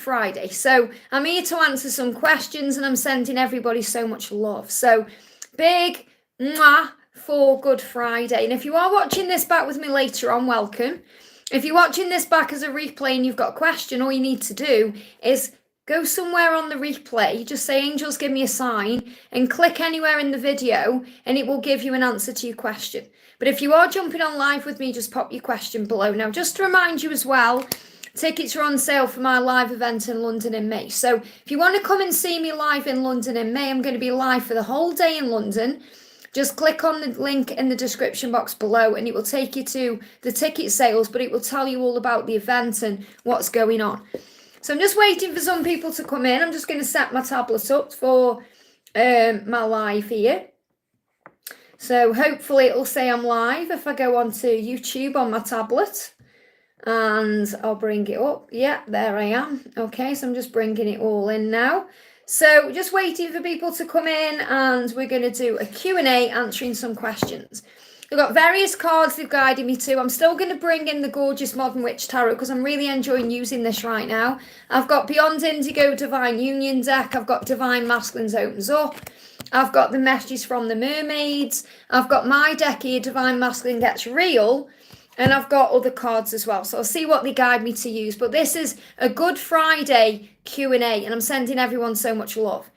Friday. So I'm here to answer some questions and I'm sending everybody so much love. So big mwah for Good Friday. And if you are watching this back with me later on, welcome. If you're watching this back as a replay and you've got a question, all you need to do is go somewhere on the replay, just say angels give me a sign and click anywhere in the video and it will give you an answer to your question. But if you are jumping on live with me, just pop your question below. Now, just to remind you as well, tickets are on sale for my live event in London in May. So if you want to come and see me live in London in May, I'm going to be live for the whole day in London. Just click on the link in the description box below and it will take you to the ticket sales, but it will tell you all about the event and what's going on. So I'm just waiting for some people to come in. I'm just going to set my tablet up for my live here. So hopefully it'll say I'm live if I go onto YouTube on my tablet. And I'll bring it up. Yeah, there I am. Okay, so I'm just bringing it all in now. So just waiting for people to come in and we're going to do a Q&A answering some questions. We've got various cards they've guided me to. I'm still going to bring in the gorgeous Modern Witch Tarot because I'm really enjoying using this right now. I've got Beyond Indigo Divine Union deck. I've got Divine Masculines Opens Up. I've got the messages from the mermaids. I've got my deck here, Divine Masculine Gets Real. And I've got other cards as well. So I'll see what they guide me to use. But this is a Good Friday Q&A. And I'm sending everyone so much love.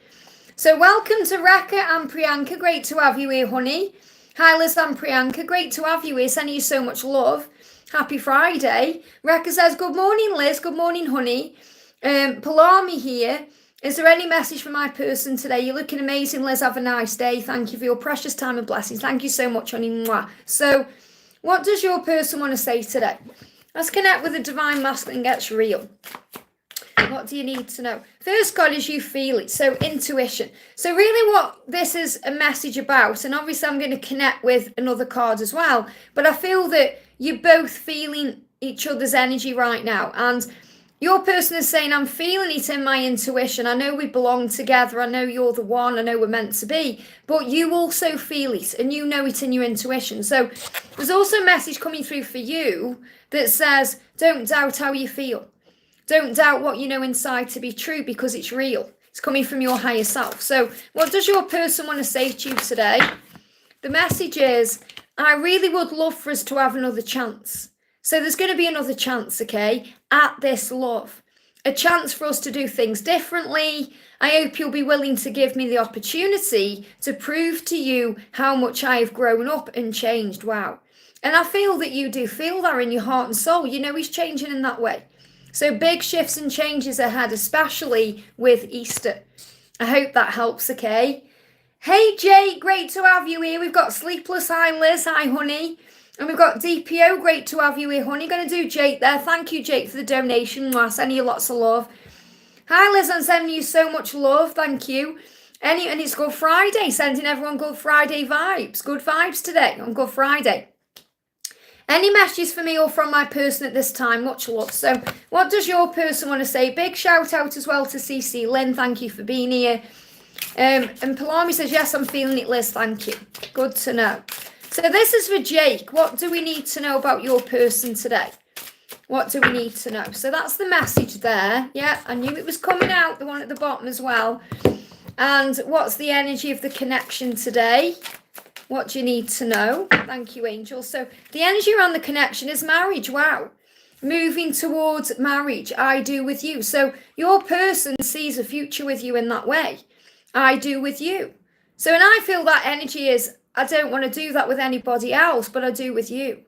So welcome to Rekha and Priyanka. Great to have you here, honey. Hi, Liz and Priyanka. Great to have you here. Sending you so much love. Happy Friday. Rekha says, good morning, Liz. Good morning, honey. Palami here. Is there any message for my person today? You're looking amazing, Liz. Have a nice day. Thank you for your precious time and blessings. Thank you so much, honey. Mwah. So what does your person want to say today? Let's connect with the Divine Masculine Gets Real. What do you need to know? First card is you feel it. So intuition. So really what this is a message about, and obviously I'm going to connect with another card as well, but I feel that you're both feeling each other's energy right now. And your person is saying, I'm feeling it in my intuition. I know we belong together. I know you're the one. I know we're meant to be. But you also feel it and you know it in your intuition. So there's also a message coming through for you that says, don't doubt how you feel. Don't doubt what you know inside to be true because it's real. It's coming from your higher self. So what does your person want to say to you today? The message is, I really would love for us to have another chance. So there's going to be another chance, okay, at this love. A chance for us to do things differently. I hope you'll be willing to give me the opportunity to prove to you how much I have grown up and changed. Wow. And I feel that you do feel that in your heart and soul. You know he's changing in that way. So big shifts and changes ahead, especially with Easter. I hope that helps, okay? Hey, Jake, great to have you here. We've got Sleepless. Hi, Liz. Hi, honey. And we've got DPO, great to have you here, honey. Going to do Jake there. Thank you, Jake, for the donation. I'm sending you lots of love. Hi, Liz, I'm sending you so much love. Thank you. And it's Good Friday. Sending everyone Good Friday vibes. Good vibes today on Good Friday. Any messages for me or from my person at this time? Much love. So what does your person want to say? Big shout out as well to CC Lynn. Thank you for being here. And Palami says, yes, I'm feeling it, Liz. Thank you. Good to know. So this is for Jake. What do we need to know about your person today? What do we need to know? So that's the message there. Yeah, I knew it was coming out, the one at the bottom as well. And what's the energy of the connection today? What do you need to know? Thank you, Angel. So the energy around the connection is marriage. Wow. Moving towards marriage. I do with you. So your person sees a future with you in that way. I do with you. So, and I feel that energy is, I don't want to do that with anybody else, but I do with you.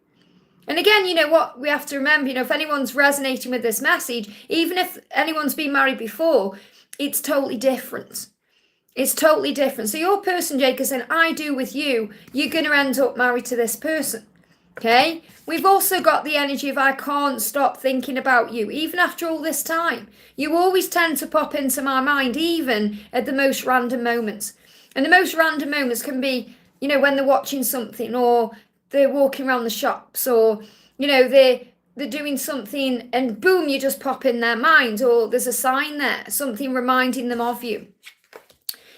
And again, you know what we have to remember, you know, if anyone's resonating with this message, even if anyone's been married before, it's totally different. It's totally different. So your person, Jake, is saying, I do with you, you're going to end up married to this person. Okay? We've also got the energy of I can't stop thinking about you, even after all this time. You always tend to pop into my mind, even at the most random moments. And the most random moments can be, you know, when they're watching something or they're walking around the shops or, you know, they're doing something and boom, you just pop in their mind or there's a sign there, something reminding them of you.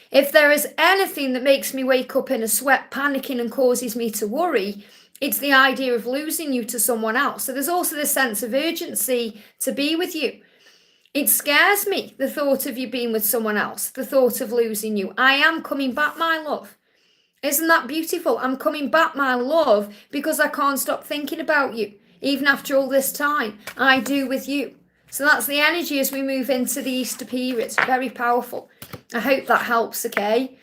If there is anything that makes me wake up in a sweat, panicking and causes me to worry, it's the idea of losing you to someone else. So there's also this sense of urgency to be with you. It scares me, the thought of you being with someone else, the thought of losing you. I am coming back, my love. Isn't that beautiful? I'm coming back, my love, because I can't stop thinking about you. Even after all this time, I do with you. So that's the energy as we move into the Easter period. Very powerful. I hope that helps, okay?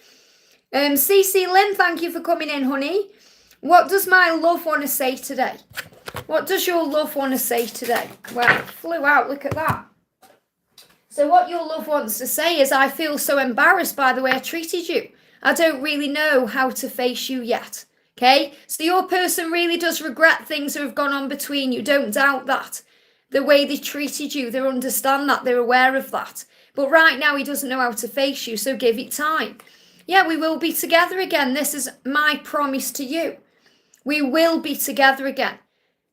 CC Lynn, thank you for coming in, honey. What does my love want to say today? What does your love want to say today? Well, it flew out, look at that. So what your love wants to say is, I feel so embarrassed by the way I treated you. I don't really know how to face you yet. Okay? So your person really does regret things that have gone on between you. Don't doubt that. The way they treated you, they understand that. They're aware of that. But right now, he doesn't know how to face you, so give it time. Yeah, we will be together again. This is my promise to you. We will be together again.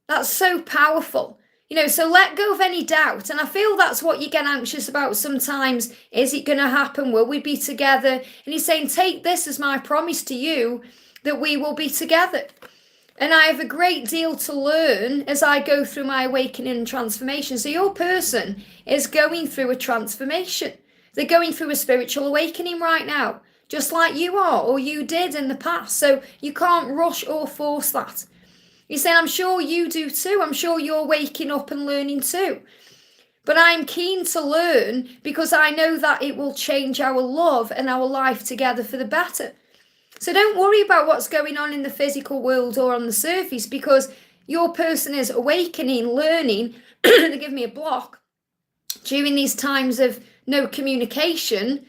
That's so powerful. So let go of any doubt. And I feel that's what you get anxious about sometimes. Is it going to happen? Will we be together? And he's saying, take this as my promise to you that we will be together. And I have a great deal to learn as I go through my awakening and transformation. So your person is going through a transformation. They're going through a spiritual awakening right now, just like you are, or you did in the past. So you can't rush or force that. He's saying, I'm sure you do too. I'm sure you're waking up and learning too. But I'm keen to learn because I know that it will change our love and our life together for the better. So don't worry about what's going on in the physical world or on the surface, because your person is awakening, learning. They give me a block during these times of no communication,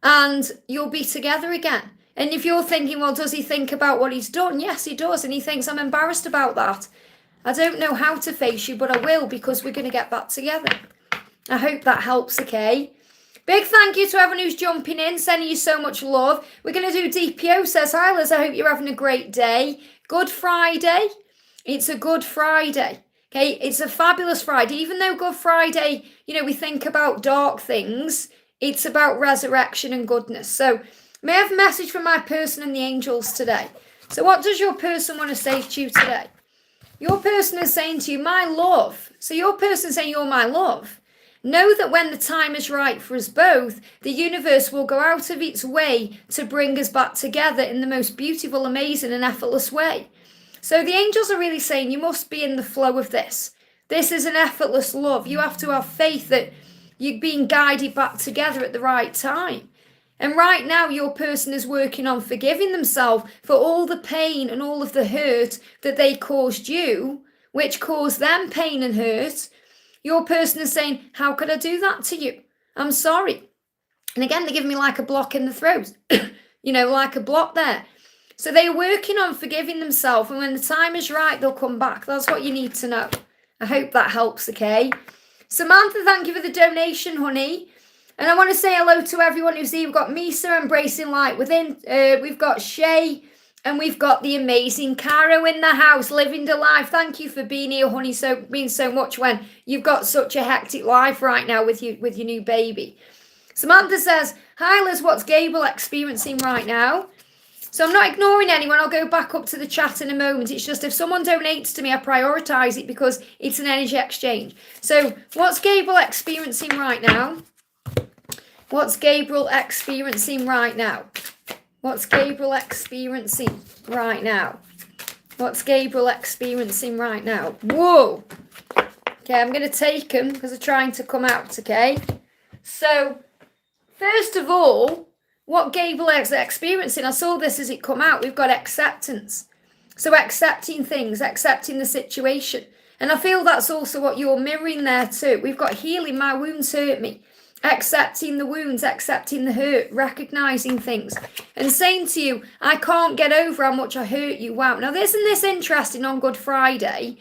and you'll be together again. And if you're thinking, well, does he think about what he's done? Yes, he does. And he thinks, I'm embarrassed about that. I don't know how to face you, but I will, because we're going to get back together. I hope that helps, okay? Big thank you to everyone who's jumping in, sending you so much love. We're going to do DPO, says, hi Liz, I hope you're having a great day. Good Friday. It's a good Friday. Okay, it's a fabulous Friday. Even though Good Friday, we think about dark things, it's about resurrection and goodness. So may I have a message from my person and the angels today? So what does your person want to say to you today? Your person is saying to you, my love. So your person is saying, you're my love. Know that when the time is right for us both, the universe will go out of its way to bring us back together in the most beautiful, amazing, and effortless way. So the angels are really saying you must be in the flow of this. This is an effortless love. You have to have faith that you're being guided back together at the right time. And right now, your person is working on forgiving themselves for all the pain and all of the hurt that they caused you, which caused them pain and hurt. Your person is saying, how could I do that to you? I'm sorry. And again, they give me like a block in the throat, like a block there. So they're working on forgiving themselves. And when the time is right, they'll come back. That's what you need to know. I hope that helps, okay? Samantha, thank you for the donation, honey. And I want to say hello to everyone who's here. We've got Misa, Embracing Light Within. We've got Shay. And we've got the amazing Caro in the house, living the life. Thank you for being here, honey. Means so much when you've got such a hectic life right now with your new baby. Samantha says, hi Liz, what's Gable experiencing right now? So I'm not ignoring anyone. I'll go back up to the chat in a moment. It's just if someone donates to me, I prioritise it because it's an energy exchange. So what's Gable experiencing right now? What's Gabriel experiencing right now? What's Gabriel experiencing right now? What's Gabriel experiencing right now? Whoa! Okay, I'm going to take them because they're trying to come out, okay? So, first of all, what Gabriel is experiencing, I saw this as it come out, we've got acceptance. So accepting things, accepting the situation. And I feel that's also what you're mirroring there too. We've got healing, my wounds hurt me. Accepting the wounds, accepting the hurt, recognizing things and saying to you, I can't get over how much I hurt you. Wow. Now, isn't this interesting on Good Friday?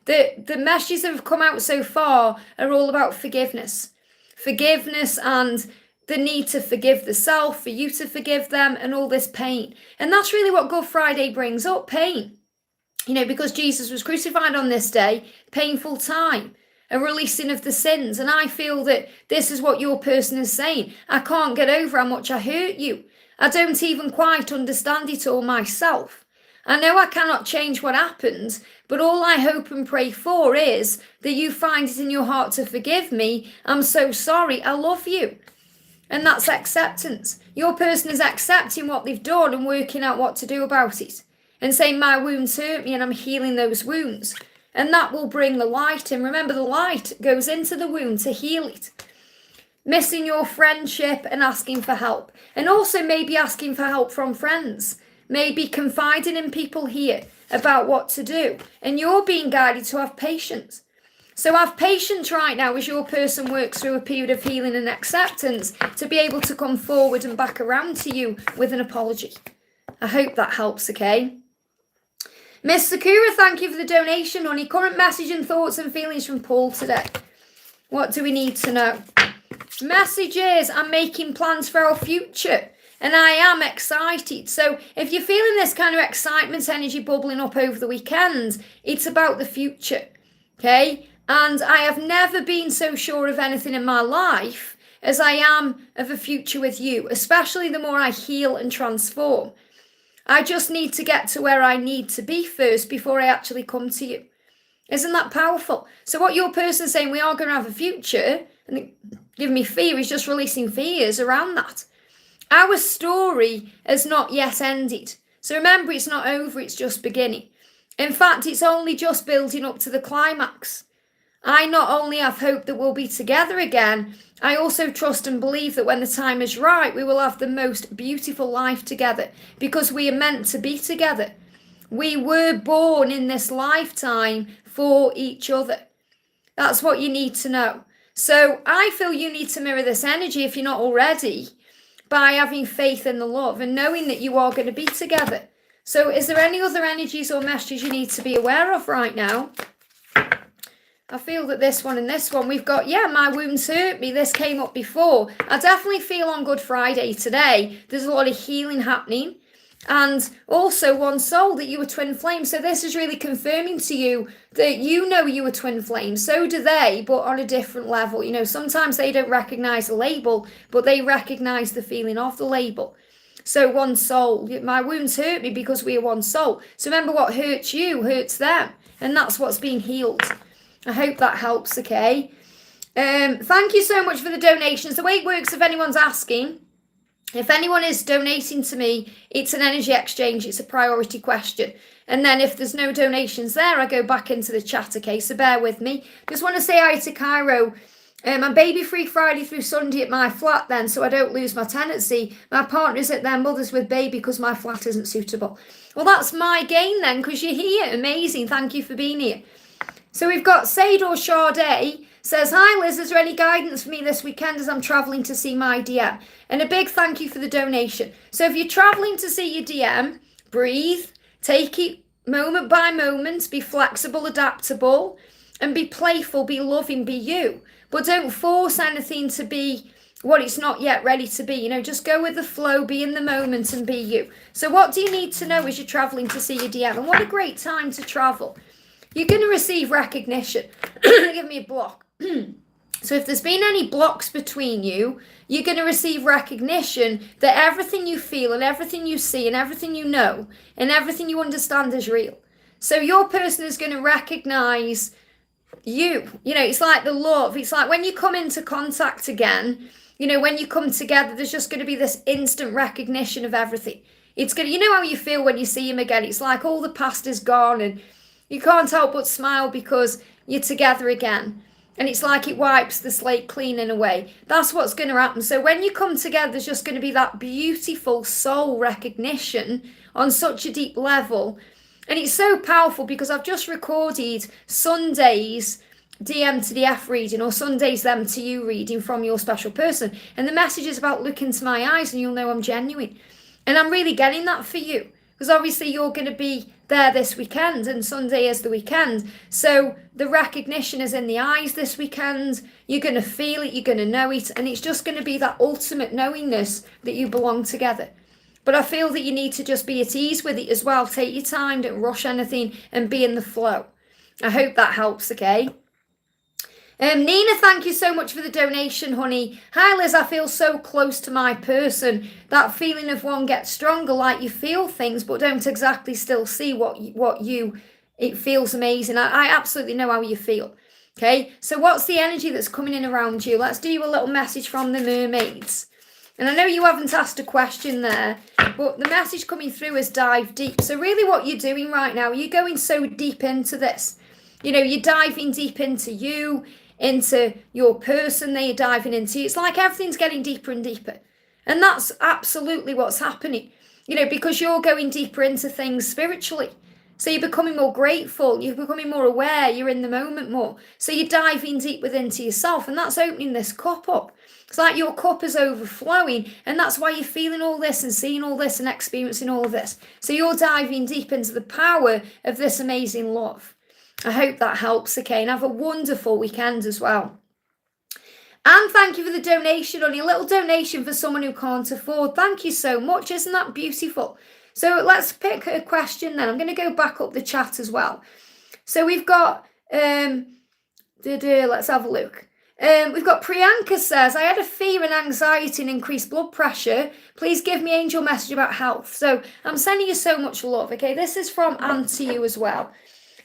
The messages that have come out so far are all about forgiveness. Forgiveness and the need to forgive the self, for you to forgive them and all this pain. And that's really what Good Friday brings up, pain. Because Jesus was crucified on this day, painful time. A releasing of the sins. And I feel that this is what your person is saying. I can't get over how much I hurt you. I don't even quite understand it all myself. I know I cannot change what happened, but all I hope and pray for is that you find it in your heart to forgive me. I'm so sorry. I love you. And that's acceptance. Your person is accepting what they've done and working out what to do about it. And saying, my wounds hurt me and I'm healing those wounds. And that will bring the light in. Remember, the light goes into the wound to heal it. Missing your friendship and asking for help. And also maybe asking for help from friends. Maybe confiding in people here about what to do. And you're being guided to have patience. So have patience right now as your person works through a period of healing and acceptance to be able to come forward and back around to you with an apology. I hope that helps, okay? Miss Sakura, thank you for the donation, honey. Current message and thoughts and feelings from Paul today. What do we need to know? Messages, I'm making plans for our future. And I am excited. So if you're feeling this kind of excitement energy bubbling up over the weekend, it's about the future, okay? And I have never been so sure of anything in my life as I am of a future with you, especially the more I heal and transform. I just need to get to where I need to be first before I actually come to you. Isn't that powerful? So what your person's saying, we are going to have a future, and give me fear, is just releasing fears around that. Our story has not yet ended. So remember, it's not over, it's just beginning. In fact, it's only just building up to the climax. I not only have hope that we'll be together again, I also trust and believe that when the time is right, we will have the most beautiful life together because we are meant to be together. We were born in this lifetime for each other. That's what you need to know. So I feel you need to mirror this energy if you're not already by having faith in the love and knowing that you are going to be together. So is there any other energies or messages you need to be aware of right now? I feel that this one and this one, we've got, my wounds hurt me. This came up before. I definitely feel on Good Friday today, there's a lot of healing happening. And also one soul that you were twin flames. So this is really confirming to you that you know you were twin flames. So do they, but on a different level. You know, sometimes they don't recognize the label, but they recognize the feeling of the label. So one soul, my wounds hurt me because we are one soul. So remember, what hurts you hurts them. And that's what's being healed. I hope that helps, okay? Thank you so much for the donations. The way it works, if anyone's asking, if anyone is donating to me, it's an energy exchange. It's a priority question. And then if there's no donations there, I go back into the chat, okay? So bear with me. Just want to say hi to Cairo. I'm baby free Friday through Sunday at my flat then, so I don't lose my tenancy. My partner's at their mother's with baby because my flat isn't suitable. Well, that's my gain then, because you're here. Amazing. Thank you for being here. So we've got Sador Sade says, hi Liz, is there any guidance for me this weekend as I'm travelling to see my DM? And a big thank you for the donation. So if you're travelling to see your DM, breathe, take it moment by moment, be flexible, adaptable, and be playful, be loving, be you. But don't force anything to be what it's not yet ready to be. You know, just go with the flow, be in the moment and be you. So what do you need to know as you're travelling to see your DM? And what a great time to travel. You're going to receive recognition. Give me a block. So if there's been any blocks between you, you're going to receive recognition that everything you feel and everything you see and everything you know and everything you understand is real. So your person is going to recognize you. You know, it's like the love. It's like when you come into contact again, you know, when you come together, there's just going to be this instant recognition of everything. It's going to, you know how you feel when you see him again. It's like all the past is gone and you can't help but smile because you're together again. And it's like it wipes the slate clean in a way. That's what's going to happen. So when you come together, there's just going to be that beautiful soul recognition on such a deep level. And it's so powerful because I've just recorded Sunday's DM to the F reading or Sunday's them to you reading from your special person. And the message is about look into my eyes and you'll know I'm genuine. And I'm really getting that for you. Because obviously you're going to be there this weekend and Sunday is the weekend. So the recognition is in the eyes this weekend. You're going to feel it, you're going to know it. And it's just going to be that ultimate knowingness that you belong together. But I feel that you need to just be at ease with it as well. Take your time, don't rush anything and be in the flow. I hope that helps, okay? Nina, thank you so much for the donation, honey. Hi, Liz, I feel so close to my person. That feeling of one gets stronger, like you feel things, but don't exactly still see it feels amazing. I absolutely know how you feel. Okay, so what's the energy that's coming in around you? Let's do you a little message from the mermaids. And I know you haven't asked a question there, but the message coming through is dive deep. So really what you're doing right now, you're going so deep into this. You know, you're diving deep into you, into your person that you're diving into. It's like everything's getting deeper and deeper. And that's absolutely what's happening, you know, because you're going deeper into things spiritually. So you're becoming more grateful, you're becoming more aware, you're in the moment more. So you're diving deep within to yourself, and that's opening this cup up. It's like your cup is overflowing, and that's why you're feeling all this and seeing all this and experiencing all of this. So you're diving deep into the power of this amazing love. I hope that helps, okay? And have a wonderful weekend as well. And thank you for the donation, honey. A little donation for someone who can't afford. Thank you so much. Isn't that beautiful? So let's pick a question then. I'm going to go back up the chat as well. So we've got, let's have a look. We've got Priyanka says, I had a fear and anxiety and increased blood pressure. Please give me angel message about health. So I'm sending you so much love, okay? This is from Anne to you as well.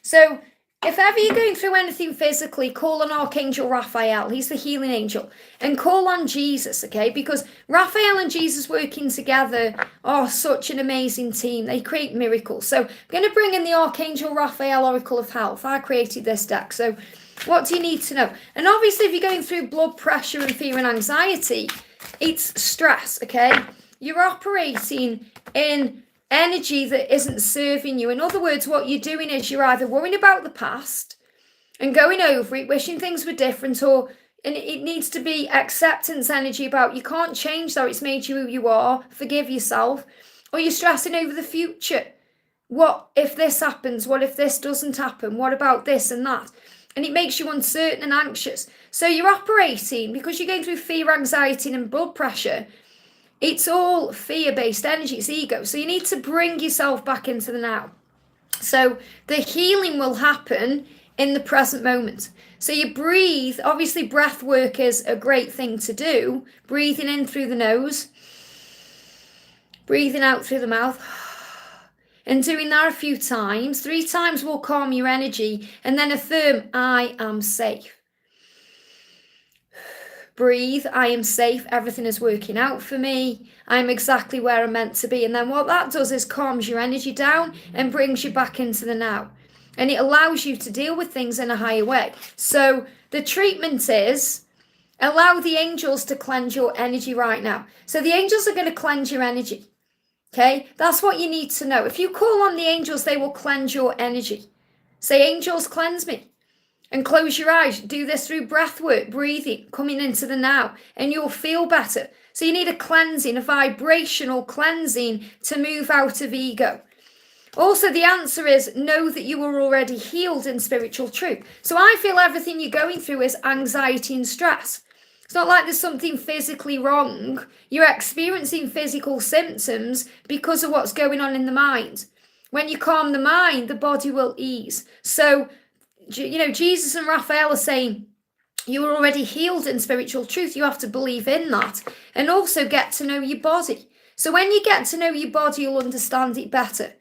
So if ever you're going through anything physically, call on Archangel Raphael. He's the healing angel. And call on Jesus, okay? Because Raphael and Jesus working together are such an amazing team. They create miracles. So I'm going to bring in the Archangel Raphael Oracle of Health. I created this deck. So what do you need to know? And obviously, if you're going through blood pressure and fear and anxiety, it's stress, okay? You're operating in energy that isn't serving you. In other words, what you're doing is you're either worrying about the past and going over it, wishing things were different, and it needs to be acceptance energy about you can't change that, it's made you who you are, forgive yourself, or you're stressing over the future. What if this happens? What if this doesn't happen? What about this and that? And it makes you uncertain and anxious. So you're operating, because you're going through fear, anxiety, and blood pressure, it's all fear-based energy, it's ego. So you need to bring yourself back into the now. So the healing will happen in the present moment. So you breathe. Obviously, breath work is a great thing to do. Breathing in through the nose, breathing out through the mouth. And doing that a few times. 3 times will calm your energy. And then affirm, I am safe. Breathe, I am safe, everything is working out for me, I'm exactly where I'm meant to be. And then what that does is calms your energy down and brings you back into the now. And it allows you to deal with things in a higher way. So the treatment is, allow the angels to cleanse your energy right now. So the angels are going to cleanse your energy. Okay, that's what you need to know. If you call on the angels, they will cleanse your energy. Say, angels, cleanse me. And close your eyes. Do this through breath work, breathing, coming into the now, and you'll feel better. So you need a cleansing, a vibrational cleansing to move out of ego. Also, the answer is know that you are already healed in spiritual truth. So I feel everything you're going through is anxiety and stress. It's not like there's something physically wrong. You're experiencing physical symptoms because of what's going on in the mind. When you calm the mind, the body will ease. So, you know, Jesus and Raphael are saying you are already healed in spiritual truth. You have to believe in that and also get to know your body. So when you get to know your body, you'll understand it better.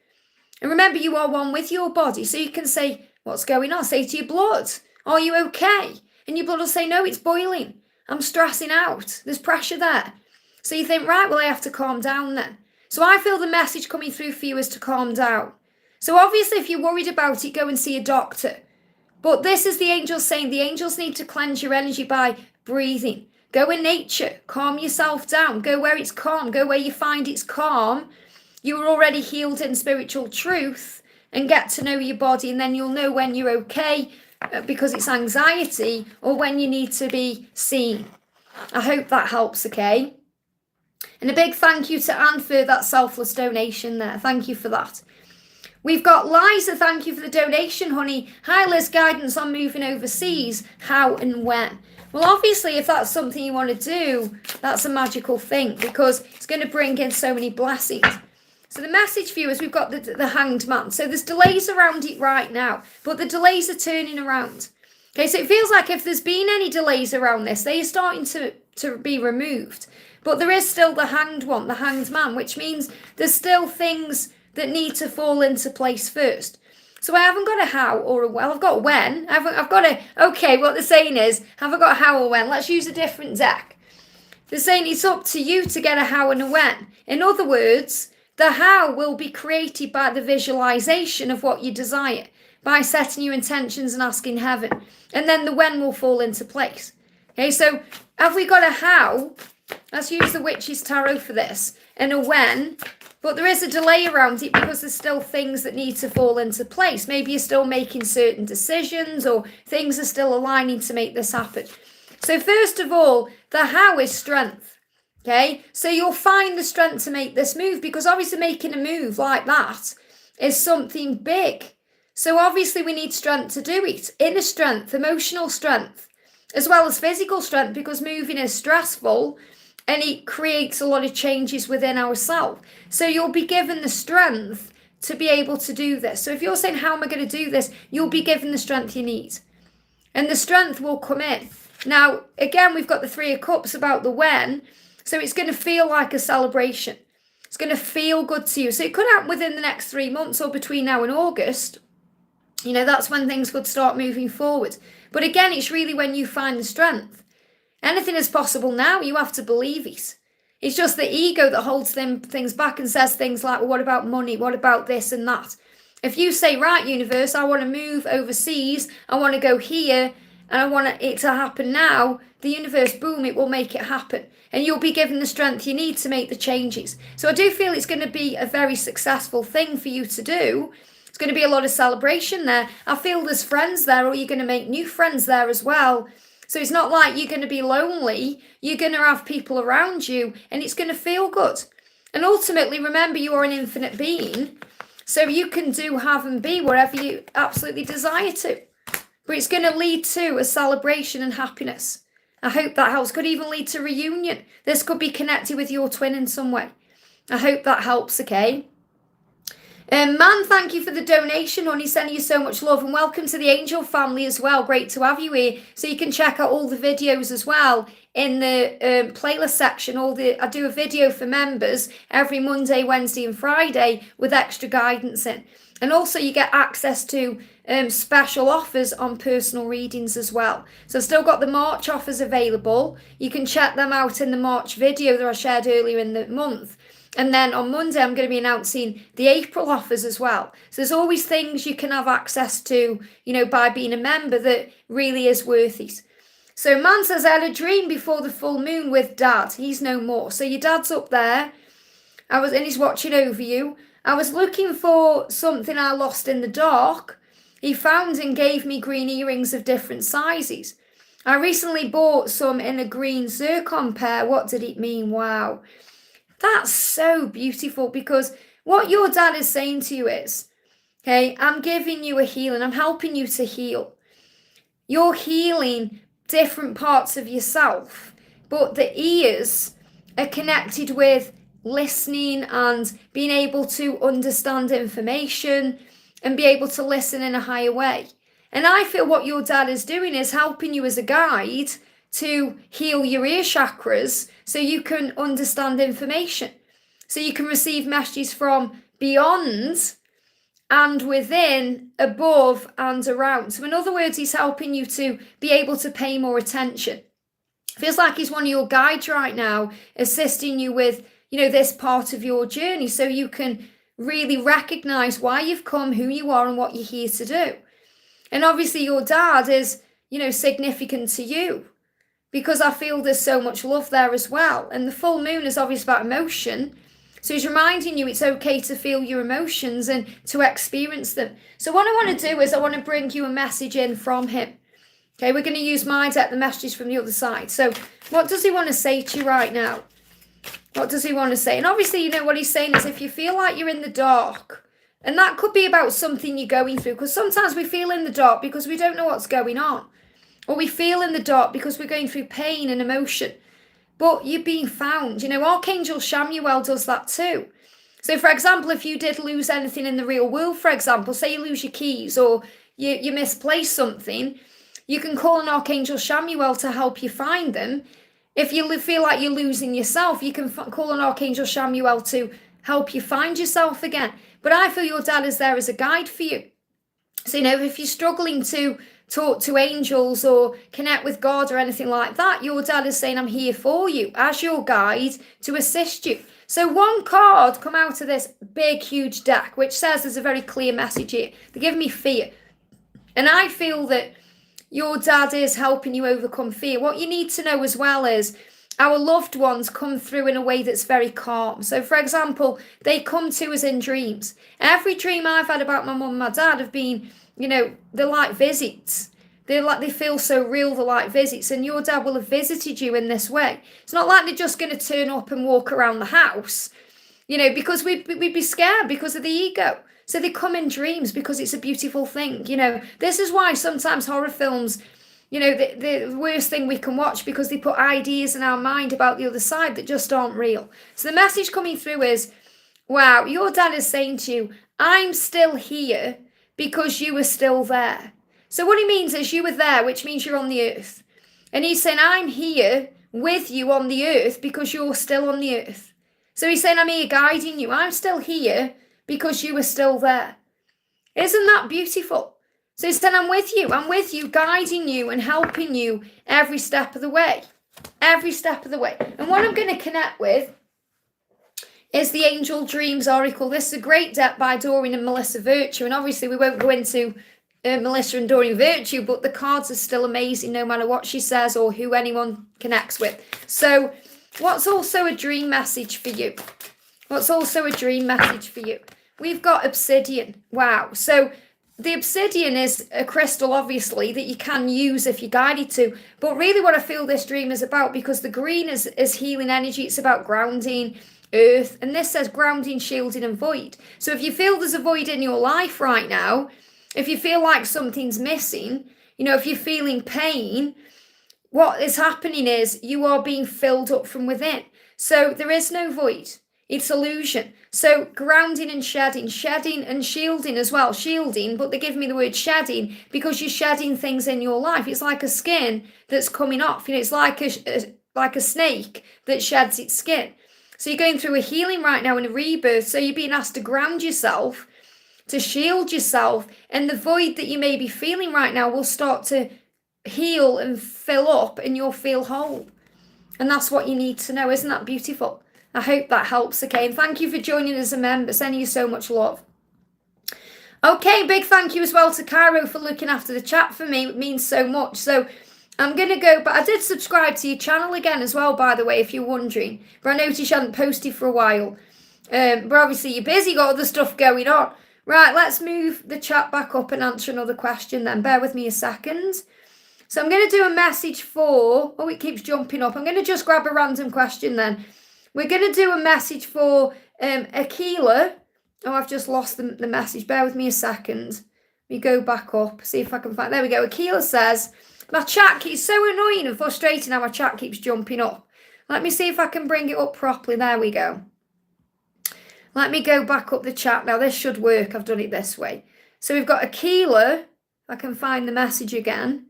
And remember, you are one with your body. So you can say, what's going on? Say to your blood, are you okay? And your blood will say, no, it's boiling. I'm stressing out. There's pressure there. So you think, right, well, I have to calm down then. So I feel the message coming through for you is to calm down. So obviously, if you're worried about it, go and see a doctor. But this is the angels saying the angels need to cleanse your energy by breathing. Go in nature, calm yourself down. Go where it's calm. Go where you find it's calm. You are already healed in spiritual truth, and get to know your body, and then you'll know when you're okay because it's anxiety or when you need to be seen. I hope that helps, okay? And a big thank you to Anne for that selfless donation there. Thank you for that. We've got Liza, thank you for the donation, honey. Hi, Liz, guidance on moving overseas, how and when? Well, obviously, if that's something you want to do, that's a magical thing because it's going to bring in so many blessings. So the message for you is we've got the Hanged Man. So there's delays around it right now, but the delays are turning around. Okay, so it feels like if there's been any delays around this, they are starting to be removed. But there is still the hanged one, the hanged man, which means there's still things that need to fall into place first. So I haven't got a how or a well. I've got when. I've got a, okay, what they're saying is, have I got a how or when? Let's use a different deck. They're saying it's up to you to get a how and a when. In other words, the how will be created by the visualization of what you desire, by setting your intentions and asking heaven. And then the when will fall into place. Okay, so have we got a how? Let's use the Witch's Tarot for this. And a when. But there is a delay around it because there's still things that need to fall into place. Maybe you're still making certain decisions or things are still aligning to make this happen. So first of all, the how is strength. Okay, so you'll find the strength to make this move because obviously making a move like that is something big. So obviously we need strength to do it. Inner strength, emotional strength, as well as physical strength, because moving is stressful and it creates a lot of changes within ourselves. So you'll be given the strength to be able to do this. So if you're saying, how am I going to do this? You'll be given the strength you need. And the strength will come in. Now, again, we've got the Three of Cups about the when. So it's going to feel like a celebration. It's going to feel good to you. So it could happen within the next 3 months or between now and August. You know, that's when things could start moving forward. But again, it's really when you find the strength. Anything is possible now. You have to believe it. It's just the ego that holds things back and says things like, well, what about money? What about this and that? If you say, right, universe, I want to move overseas. I want to go here and I want it to happen now. The universe, boom, it will make it happen. And you'll be given the strength you need to make the changes. So I do feel it's going to be a very successful thing for you to do. It's going to be a lot of celebration there. I feel there's friends there, or you're going to make new friends there as well. So it's not like you're going to be lonely. You're going to have people around you and it's going to feel good. And ultimately, remember, you are an infinite being. So you can do, have and be wherever you absolutely desire to. But it's going to lead to a celebration and happiness. I hope that helps. Could even lead to reunion. This could be connected with your twin in some way. I hope that helps, okay? Man, thank you for the donation, honey. Sending you so much love. And welcome to the Angel family as well. Great to have you here. So you can check out all the videos as well in the playlist section. I do a video for members every Monday, Wednesday and Friday with extra guidance in. And also you get access to special offers on personal readings as well. So I've still got the March offers available. You can check them out in the March video that I shared earlier in the month. And then on Monday, I'm going to be announcing the April offers as well. So there's always things you can have access to, you know, by being a member that really is worth it. So man says, I had a dream before the full moon with dad. He's no more. So your dad's up there. And he's watching over you. I was looking for something I lost in the dark. He found and gave me green earrings of different sizes. I recently bought some in a green zircon pair. What did it mean? Wow. That's so beautiful, because what your dad is saying to you is, okay, I'm giving you a healing. I'm helping you to heal. You're healing different parts of yourself, but the ears are connected with listening and being able to understand information and be able to listen in a higher way. And I feel what your dad is doing is helping you as a guide to heal your ear chakras so you can understand information, so you can receive messages from beyond and within, above and around. So in other words, he's helping you to be able to pay more attention. Feels like he's one of your guides right now, assisting you with, you know, this part of your journey so you can really recognize why you've come, who you are and what you're here to do. And obviously your dad is, you know, significant to you, because I feel there's so much love there as well. And the full moon is obviously about emotion. So he's reminding you it's okay to feel your emotions and to experience them. So what I want to do is I want to bring you a message in from him. Okay, we're going to use my deck, the messages from the other side. So what does he want to say to you right now? What does he want to say? And obviously, you know, what he's saying is if you feel like you're in the dark, and that could be about something you're going through, because sometimes we feel in the dark because we don't know what's going on. Or we feel in the dark because we're going through pain and emotion. But you're being found. You know, Archangel Chamuel does that too. So, for example, if you did lose anything in the real world, for example, say you lose your keys or you misplace something, You can call on Archangel Chamuel to help you find them. If you feel like you're losing yourself, you can call on Archangel Chamuel to help you find yourself again. But I feel your dad is there as a guide for you. So, if you're struggling to talk to angels or connect with God or anything like that, your dad is saying, I'm here for you as your guide to assist you. So one card come out of this big, huge deck, which says there's a very clear message here. They give me fear. And I feel that your dad is helping you overcome fear. What you need to know as well is our loved ones come through in a way that's very calm. So, for example, they come to us in dreams. Every dream I've had about my mum and my dad have been, they're like visits. They feel so real, they're like visits. And your dad will have visited you in this way. It's not like they're just going to turn up and walk around the house, because we'd be scared because of the ego. So they come in dreams because it's a beautiful thing. This is why sometimes horror films, the worst thing we can watch, because they put ideas in our mind about the other side that just aren't real. So the message coming through is, wow, your dad is saying to you, I'm still here because you were still there. So what he means is you were there, which means you're on the earth. And he's saying, I'm here with you on the earth because you're still on the earth. So he's saying, I'm here guiding you. I'm still here because you were still there. Isn't that beautiful? So he's saying, I'm with you, guiding you and helping you every step of the way. Every step of the way. And what I'm going to connect with is the Angel Dreams Oracle. This is a great deck by Doreen and Melissa Virtue. And obviously we won't go into Melissa and Doreen Virtue, but the cards are still amazing no matter what she says or who anyone connects with. So what's also a dream message for you? We've got obsidian. Wow. So the obsidian is a crystal, obviously, that you can use if you're guided to. But really what I feel this dream is about, because the green is healing energy, it's about grounding, earth. And this says grounding, shielding and void. So if you feel there's a void in your life right now, if you feel like something's missing, if you're feeling pain, what is happening is you are being filled up from within. So there is no void. It's illusion. So grounding and shedding and shielding as well. Shielding, but they give me the word shedding because you're shedding things in your life. It's like a skin that's coming off. It's like a snake that sheds its skin. So you're going through a healing right now and a rebirth. So you're being asked to ground yourself, to shield yourself, and the void that you may be feeling right now will start to heal and fill up and you'll feel whole. And that's what you need to know. Isn't that beautiful? I hope that helps, okay? And thank you for joining as a member. Sending you so much love. Okay, big thank you as well to Cairo for looking after the chat for me. It means so much. So I'm going to go, but I did subscribe to your channel again as well, by the way, if you're wondering. But I noticed you hadn't posted for a while. But obviously you're busy, got other stuff going on. Right, let's move the chat back up and answer another question then. Bear with me a second. So I'm going to do a message for... Oh, it keeps jumping up. I'm going to just grab a random question then. We're going to do a message for Aquila. Oh, I've just lost the message. Bear with me a second. We go back up. See if I can find... There we go. Aquila says, my chat keeps so annoying and frustrating how my chat keeps jumping up. Let me see if I can bring it up properly. There we go. Let me go back up the chat. Now, this should work. I've done it this way. So we've got Aquila. If I can find the message again.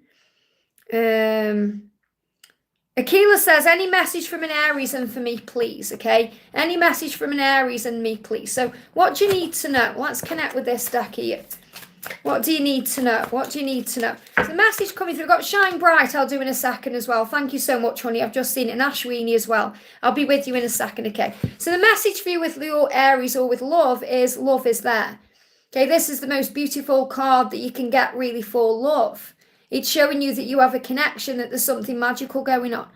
Aquila says, any message from an Aries and for me, please, okay? Any message from an Aries and me, please. So what do you need to know? Let's connect with this deck here. What do you need to know? What do you need to know? So the message coming through. We've got Shine Bright. I'll do in a second as well. Thank you so much, honey. I've just seen it. And Ashwini as well. I'll be with you in a second, okay? So the message for you with your Aries or with love is there. Okay, this is the most beautiful card that you can get really for love. It's showing you that you have a connection, that there's something magical going on.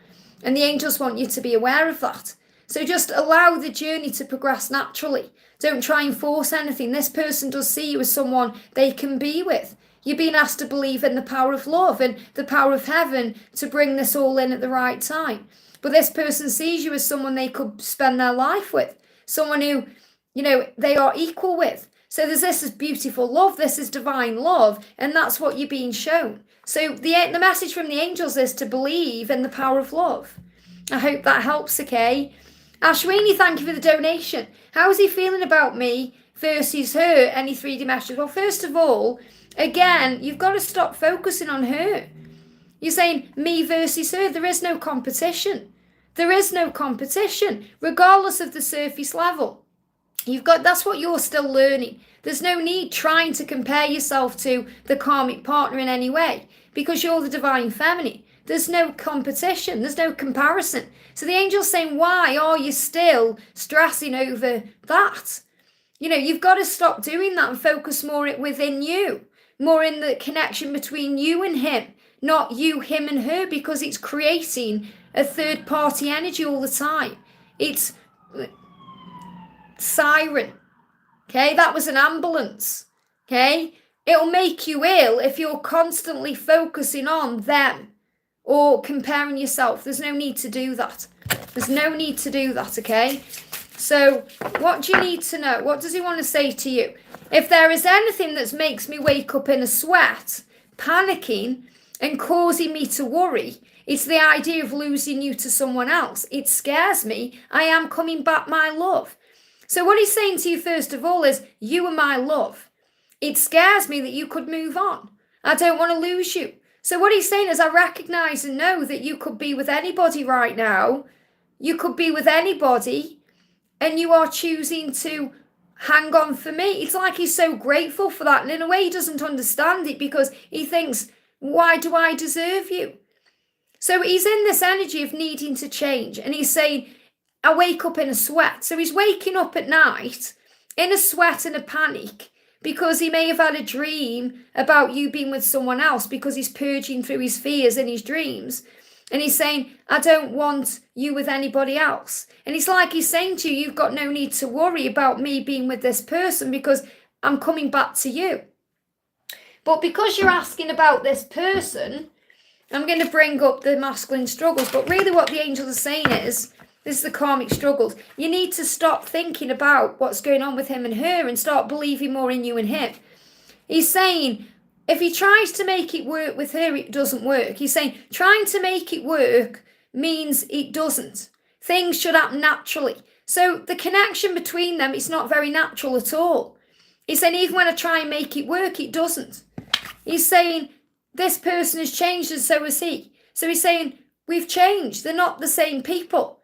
And the angels want you to be aware of that. So just allow the journey to progress naturally. Don't try and force anything. This person does see you as someone they can be with. You're being asked to believe in the power of love and the power of heaven to bring this all in at the right time. But this person sees you as someone they could spend their life with. Someone who, they are equal with. So this is beautiful love. This is divine love. And that's what you're being shown. So the message from the angels is to believe in the power of love. I hope that helps, okay? Ashwini, thank you for the donation. How is he feeling about me versus her? Any 3D messages? Well, first of all, again, you've got to stop focusing on her. You're saying me versus her. There is no competition. There is no competition, regardless of the surface level. That's what you're still learning. There's no need trying to compare yourself to the karmic partner in any way, because you're the divine feminine. There's no competition. There's no comparison. So the angel's saying, why are you still stressing over that? You've got to stop doing that and focus more within you, more in the connection between you and him, not you, him and her, because it's creating a third party energy all the time. It's siren. Okay, that was an ambulance. Okay, it'll make you ill if you're constantly focusing on them or comparing yourself. There's no need to do that. There's no need to do that, okay? So what do you need to know? What does he want to say to you? If there is anything that makes me wake up in a sweat, panicking, and causing me to worry, it's the idea of losing you to someone else. It scares me. I am coming back, my love. So what he's saying to you, first of all, is you are my love. It scares me that you could move on. I don't want to lose you. So what he's saying is, I recognize and know that you could be with anybody right now. You could be with anybody, and you are choosing to hang on for me. It's like he's so grateful for that. And in a way, he doesn't understand it, because he thinks, why do I deserve you? So he's in this energy of needing to change. And he's saying, I wake up in a sweat. So he's waking up at night in a sweat and a panic, because he may have had a dream about you being with someone else, because he's purging through his fears in his dreams. And he's saying, I don't want you with anybody else. And it's like he's saying to you, you've got no need to worry about me being with this person, because I'm coming back to you. But because you're asking about this person, I'm going to bring up the masculine struggles. But really what the angels are saying is, this is the karmic struggles. You need to stop thinking about what's going on with him and her and start believing more in you and him. He's saying, if he tries to make it work with her, it doesn't work. He's saying, trying to make it work means it doesn't. Things should happen naturally. So the connection between them, it's not very natural at all. He's saying, even when I try and make it work, it doesn't. He's saying, this person has changed and so has he. So he's saying, we've changed. They're not the same people.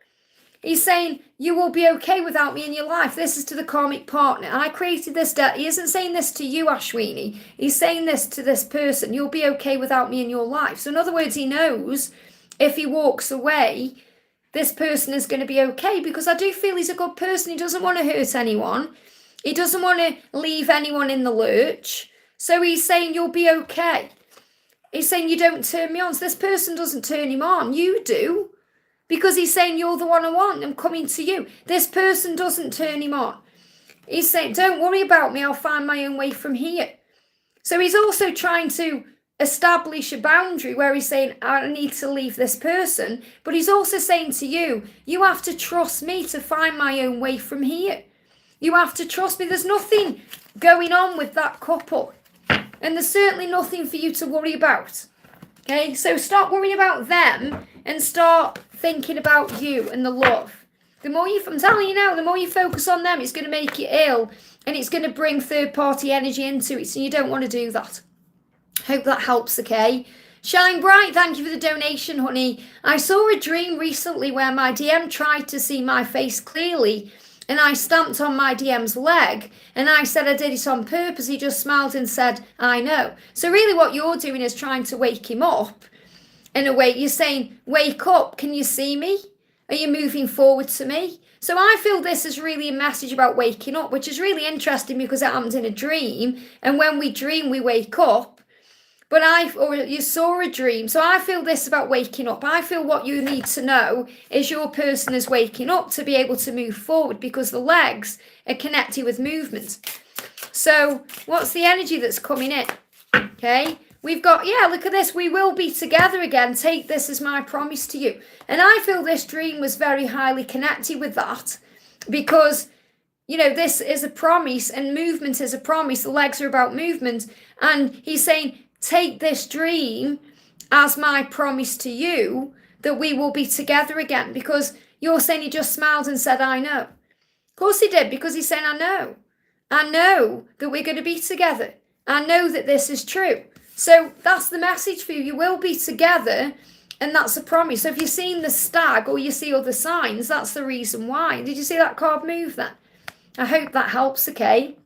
He's saying, you will be okay without me in your life. This is to the karmic partner. I created this debt. He isn't saying this to you, Ashwini. He's saying this to this person. You'll be okay without me in your life. So in other words, he knows if he walks away, this person is going to be okay, because I do feel he's a good person. He doesn't want to hurt anyone. He doesn't want to leave anyone in the lurch. So he's saying, you'll be okay. He's saying, you don't turn me on. So this person doesn't turn him on. You do. Because he's saying, you're the one I want. I'm coming to you. This person doesn't turn him on. He's saying, don't worry about me. I'll find my own way from here. So he's also trying to establish a boundary where he's saying, I need to leave this person. But he's also saying to you, you have to trust me to find my own way from here. You have to trust me. There's nothing going on with that couple. And there's certainly nothing for you to worry about. Okay, so stop worrying about them and start thinking about you and the love. I'm telling you now, the more you focus on them, it's going to make you ill, and it's going to bring third-party energy into it, so you don't want to do that. Hope that helps, okay? Shine Bright, thank you for the donation, honey. I saw a dream recently where my DM tried to see my face clearly, and I stamped on my DM's leg, and I said I did it on purpose. He just smiled and said, I know. So really what you're doing is trying to wake him up. In a way, you're saying, wake up, can you see me? Are you moving forward to me? So I feel this is really a message about waking up, which is really interesting because it happened in a dream. And when we dream, we wake up. Or you saw a dream. So I feel this about waking up. I feel what you need to know is your person is waking up to be able to move forward, because the legs are connected with movement. So what's the energy that's coming in? Okay. We've got, look at this. We will be together again. Take this as my promise to you. And I feel this dream was very highly connected with that, because, this is a promise and movement is a promise. The legs are about movement. And he's saying, take this dream as my promise to you that we will be together again, because you're saying he just smiled and said, I know. Of course he did, because he's saying, I know. I know that we're going to be together. I know that this is true. So that's the message for you. You will be together, and that's a promise. So if you've seen the stag or you see other signs, that's the reason why. Did you see that card move then? I hope that helps, okay?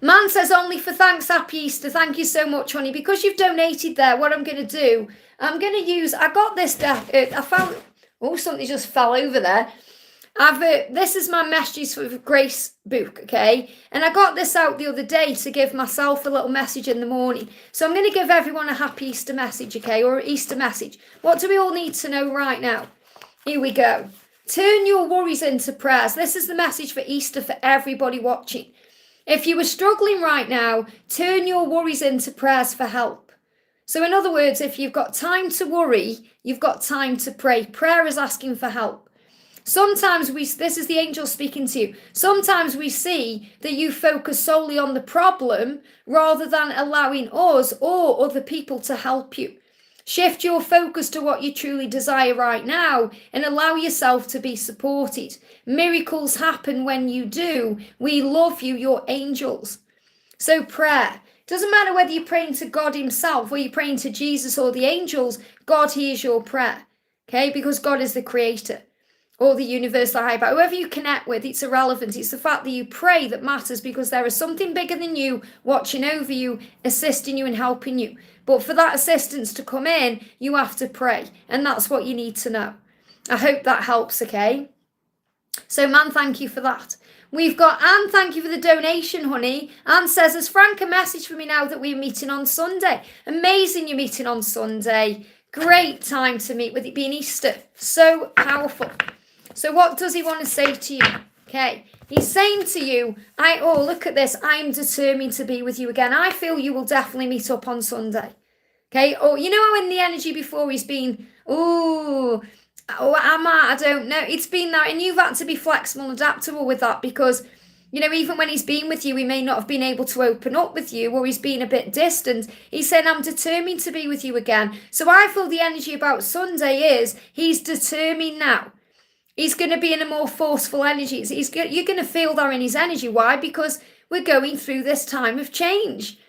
Man says, only for thanks, happy Easter. Thank you so much, honey. Because you've donated there, what I'm going to do, I'm going to use, I got this deck, I found, oh, something just fell over there. This is my Messages for Grace book, okay? And I got this out the other day to give myself a little message in the morning. So I'm going to give everyone a happy Easter message, okay? Or an Easter message. What do we all need to know right now? Here we go. Turn your worries into prayers. This is the message for Easter for everybody watching. If you were struggling right now, turn your worries into prayers for help. So in other words, if you've got time to worry, you've got time to pray. Prayer is asking for help. Sometimes this is the angel speaking to you. Sometimes we see that you focus solely on the problem rather than allowing us or other people to help you. Shift your focus to what you truly desire right now and allow yourself to be supported. Miracles happen when you do. We love you, your angels. So prayer. Doesn't matter whether you're praying to God himself or you're praying to Jesus or the angels, God hears your prayer. Okay, because God is the creator. Or the universe, the higher power, whoever you connect with, it's irrelevant. It's the fact that you pray that matters, because there is something bigger than you watching over you, assisting you and helping you. But for that assistance to come in, you have to pray. And that's what you need to know. I hope that helps, okay? So, man, thank you for that. We've got Anne, thank you for the donation, honey. Anne says, has Frank a message for me now that we're meeting on Sunday? Amazing you're meeting on Sunday. Great time to meet, with it being Easter. So powerful. So what does he want to say to you? Okay, he's saying to you, look at this. I'm determined to be with you again. I feel you will definitely meet up on Sunday. Okay, or you know how in the energy before he's been, I don't know. It's been that, and you've had to be flexible and adaptable with that, because, you know, even when he's been with you, he may not have been able to open up with you, or he's been a bit distant. He's saying, I'm determined to be with you again. So I feel the energy about Sunday is he's determined now. He's going to be in a more forceful energy. You're going to feel that in his energy. Why? Because we're going through this time of change.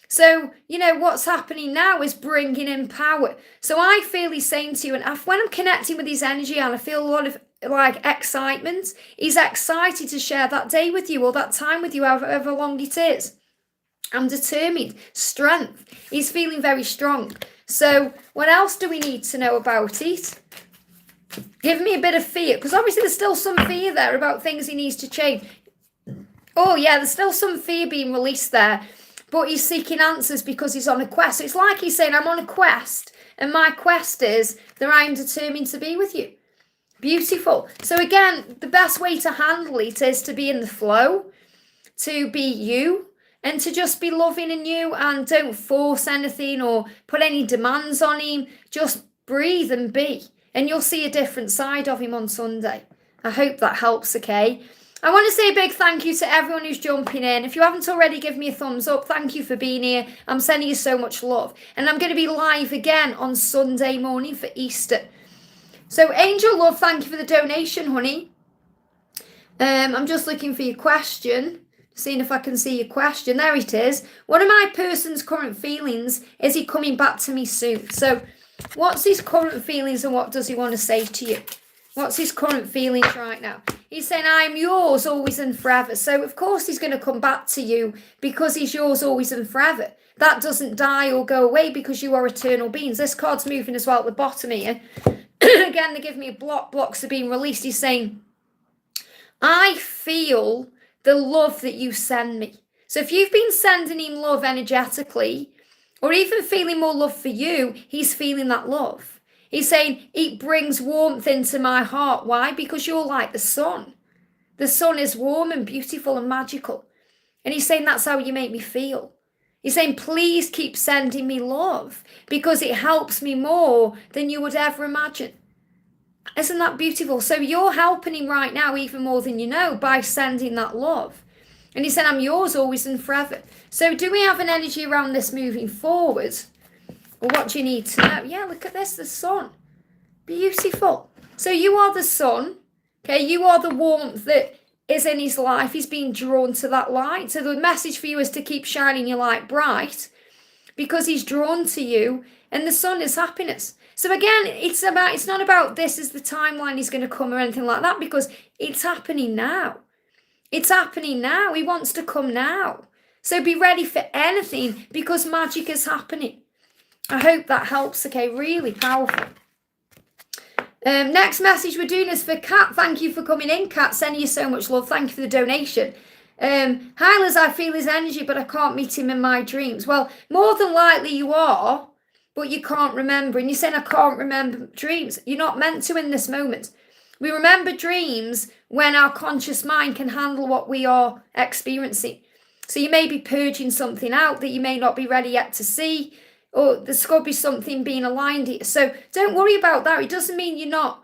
So, you know, what's happening now is bringing in power. So I feel he's saying to you, and when I'm connecting with his energy, and I feel a lot of like excitement, he's excited to share that day with you or that time with you, however long it is. I'm determined. Strength. He's feeling very strong. So what else do we need to know about it? Give me a bit of fear, because obviously there's still some fear there about things he needs to change. Oh yeah, there's still some fear being released there, but he's seeking answers because he's on a quest. So it's like he's saying, I'm on a quest, and my quest is that I'm determined to be with you. Beautiful. So again, the best way to handle it is to be in the flow, to be you, and to just be loving and you, and don't force anything or put any demands on him. Just breathe and be. And you'll see a different side of him on Sunday. I hope that helps, okay? I want to say a big thank you to everyone who's jumping in. If you haven't already, give me a thumbs up. Thank you for being here. I'm sending you so much love. And I'm going to be live again on Sunday morning for Easter. So, Angel Love, thank you for the donation, honey. I'm just looking for your question. Seeing if I can see your question. There it is. What are my person's current feelings? Is he coming back to me soon? So, what's his current feelings and what does he want to say to you? What's his current feelings right now? He's saying, I'm yours always and forever. So, of course, he's going to come back to you because he's yours always and forever. That doesn't die or go away because you are eternal beings. This card's moving as well at the bottom here. Again, they give me a blocks are being released. He's saying, I feel the love that you send me. So if you've been sending him love energetically, or even feeling more love for you, he's feeling that love. He's saying, it brings warmth into my heart. Why? Because you're like the sun. The sun is warm and beautiful and magical. And he's saying, that's how you make me feel. He's saying, please keep sending me love because it helps me more than you would ever imagine. Isn't that beautiful? So you're helping him right now even more than you know by sending that love. And he said, I'm yours always and forever. So do we have an energy around this moving forward? Or what do you need to know? Yeah, look at this, the sun. Beautiful. So you are the sun. Okay, you are the warmth that is in his life. He's being drawn to that light. So the message for you is to keep shining your light bright. because he's drawn to you, and the sun is happiness. So again, it's not about this is the timeline he's going to come or anything like that, because it's happening now. It's happening now. He wants to come now. So be ready for anything, because magic is happening. I hope that helps. Okay, really powerful. Next message we're doing is for Kat. Thank you for coming in, Kat. Sending you so much love. Thank you for the donation. Hi Liz, I feel his energy, but I can't meet him in my dreams. Well, more than likely you are, but you can't remember. And you're saying I can't remember dreams. You're not meant to in this moment. We remember dreams when our conscious mind can handle what we are experiencing. So you may be purging something out that you may not be ready yet to see, or there's got to be something being aligned here. So don't worry about that. It doesn't mean you're not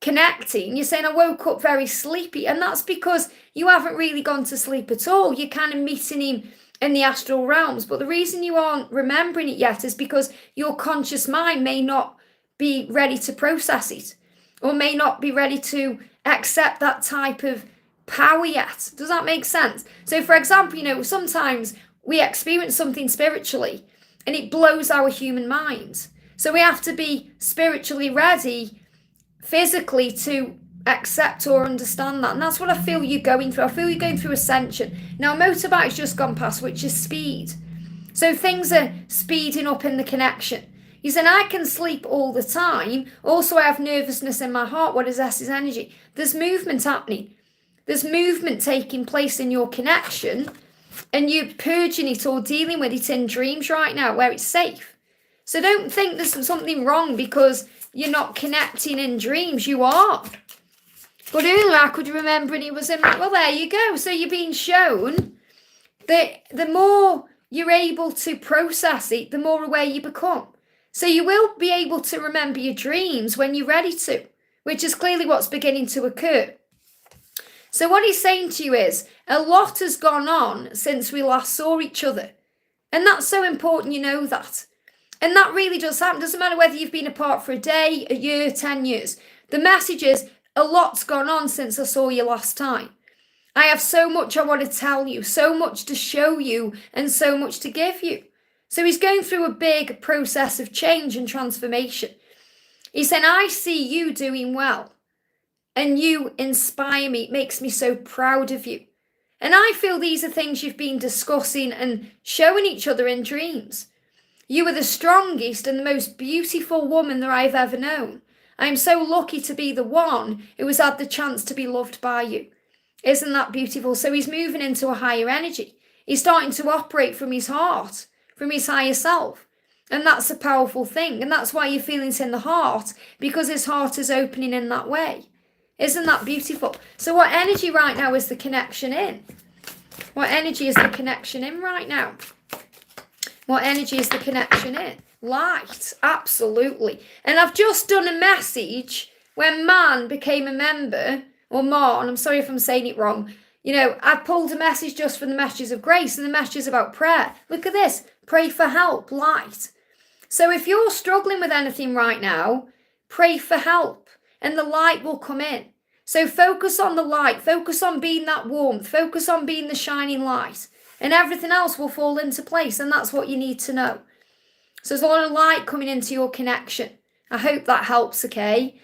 connecting. You're saying I woke up very sleepy, and that's because you haven't really gone to sleep at all. You're kind of meeting him in the astral realms, but the reason you aren't remembering it yet is because your conscious mind may not be ready to process it, or may not be ready to accept that type of power yet. Does that make sense? So for example, sometimes we experience something spiritually and it blows our human minds. So we have to be spiritually ready physically to accept or understand that. And that's what I feel you're going through. I feel you're going through ascension. Now, motorbike's just gone past, which is speed. So things are speeding up in the connection. You said, I can sleep all the time. Also, I have nervousness in my heart. What is S's energy? There's movement happening. There's movement taking place in your connection, and you're purging it or dealing with it in dreams right now where it's safe. So don't think there's something wrong because you're not connecting in dreams. You are. But earlier I could remember and he was in, well, there you go. So you're being shown that the more you're able to process it, the more aware you become. So you will be able to remember your dreams when you're ready to, which is clearly what's beginning to occur. So what he's saying to you is, a lot has gone on since we last saw each other. And that's so important you know that. And that really does happen. Doesn't matter whether you've been apart for a day, a year, 10 years. The message is, a lot's gone on since I saw you last time. I have so much I want to tell you, so much to show you, and so much to give you. So he's going through a big process of change and transformation. He's saying, I see you doing well. And you inspire me. It makes me so proud of you. And I feel these are things you've been discussing and showing each other in dreams. You are the strongest and the most beautiful woman that I've ever known. I am so lucky to be the one who has had the chance to be loved by you. Isn't that beautiful? So he's moving into a higher energy. He's starting to operate from his heart, from his higher self. And that's a powerful thing. And that's why you're feeling it in the heart, because his heart is opening in that way. Isn't that beautiful? So what energy right now is the connection in? What energy is the connection in right now? What energy is the connection in? Light, absolutely. And I've just done a message when man became a member, or Marn, I'm sorry if I'm saying it wrong. I pulled a message just from the messages of grace, and the message is about prayer. Look at this. Pray for help, light. So if you're struggling with anything right now, pray for help, and the light will come in. So focus on the light, focus on being that warmth, focus on being the shining light, and everything else will fall into place, and that's what you need to know. So there's a lot of light coming into your connection. I hope that helps, okay?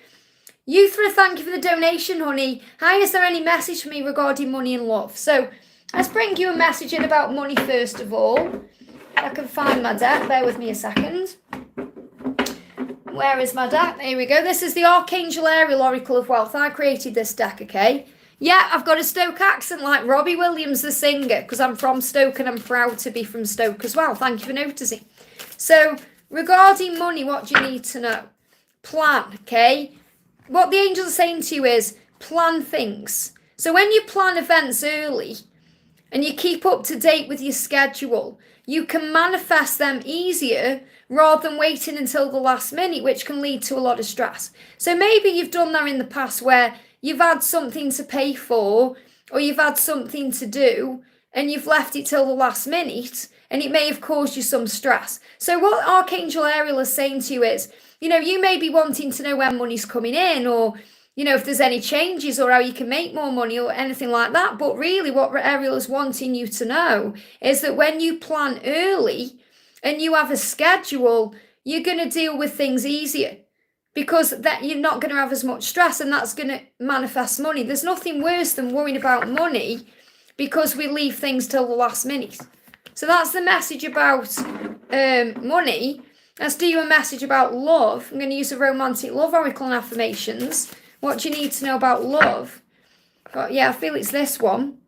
Euthra, thank you for the donation, honey. Hi, is there any message for me regarding money and love? So let's bring you a message in about money first of all. If I can find my deck, bear with me a second. Where is my deck? There we go. This is the Archangel Ariel Oracle of Wealth. I created this deck, okay? Yeah, I've got a Stoke accent like Robbie Williams, the singer, because I'm from Stoke and I'm proud to be from Stoke as well. Thank you for noticing. So, regarding money, what do you need to know? Plan, okay? What the angels are saying to you is plan things. So when you plan events early and you keep up to date with your schedule, you can manifest them easier rather than waiting until the last minute, which can lead to a lot of stress. So maybe you've done that in the past where you've had something to pay for or you've had something to do and you've left it till the last minute and it may have caused you some stress. So what Archangel Ariel is saying to you is, you may be wanting to know when money's coming in or, if there's any changes or how you can make more money or anything like that. But really what Ariel is wanting you to know is that when you plan early and you have a schedule, you're going to deal with things easier, because that you're not going to have as much stress, and that's going to manifest money. There's nothing worse than worrying about money because we leave things till the last minute. So that's the message about money. Let's do a message about love. I'm going to use a romantic love oracle and affirmations. What do you need to know about love? But yeah, I feel it's this one.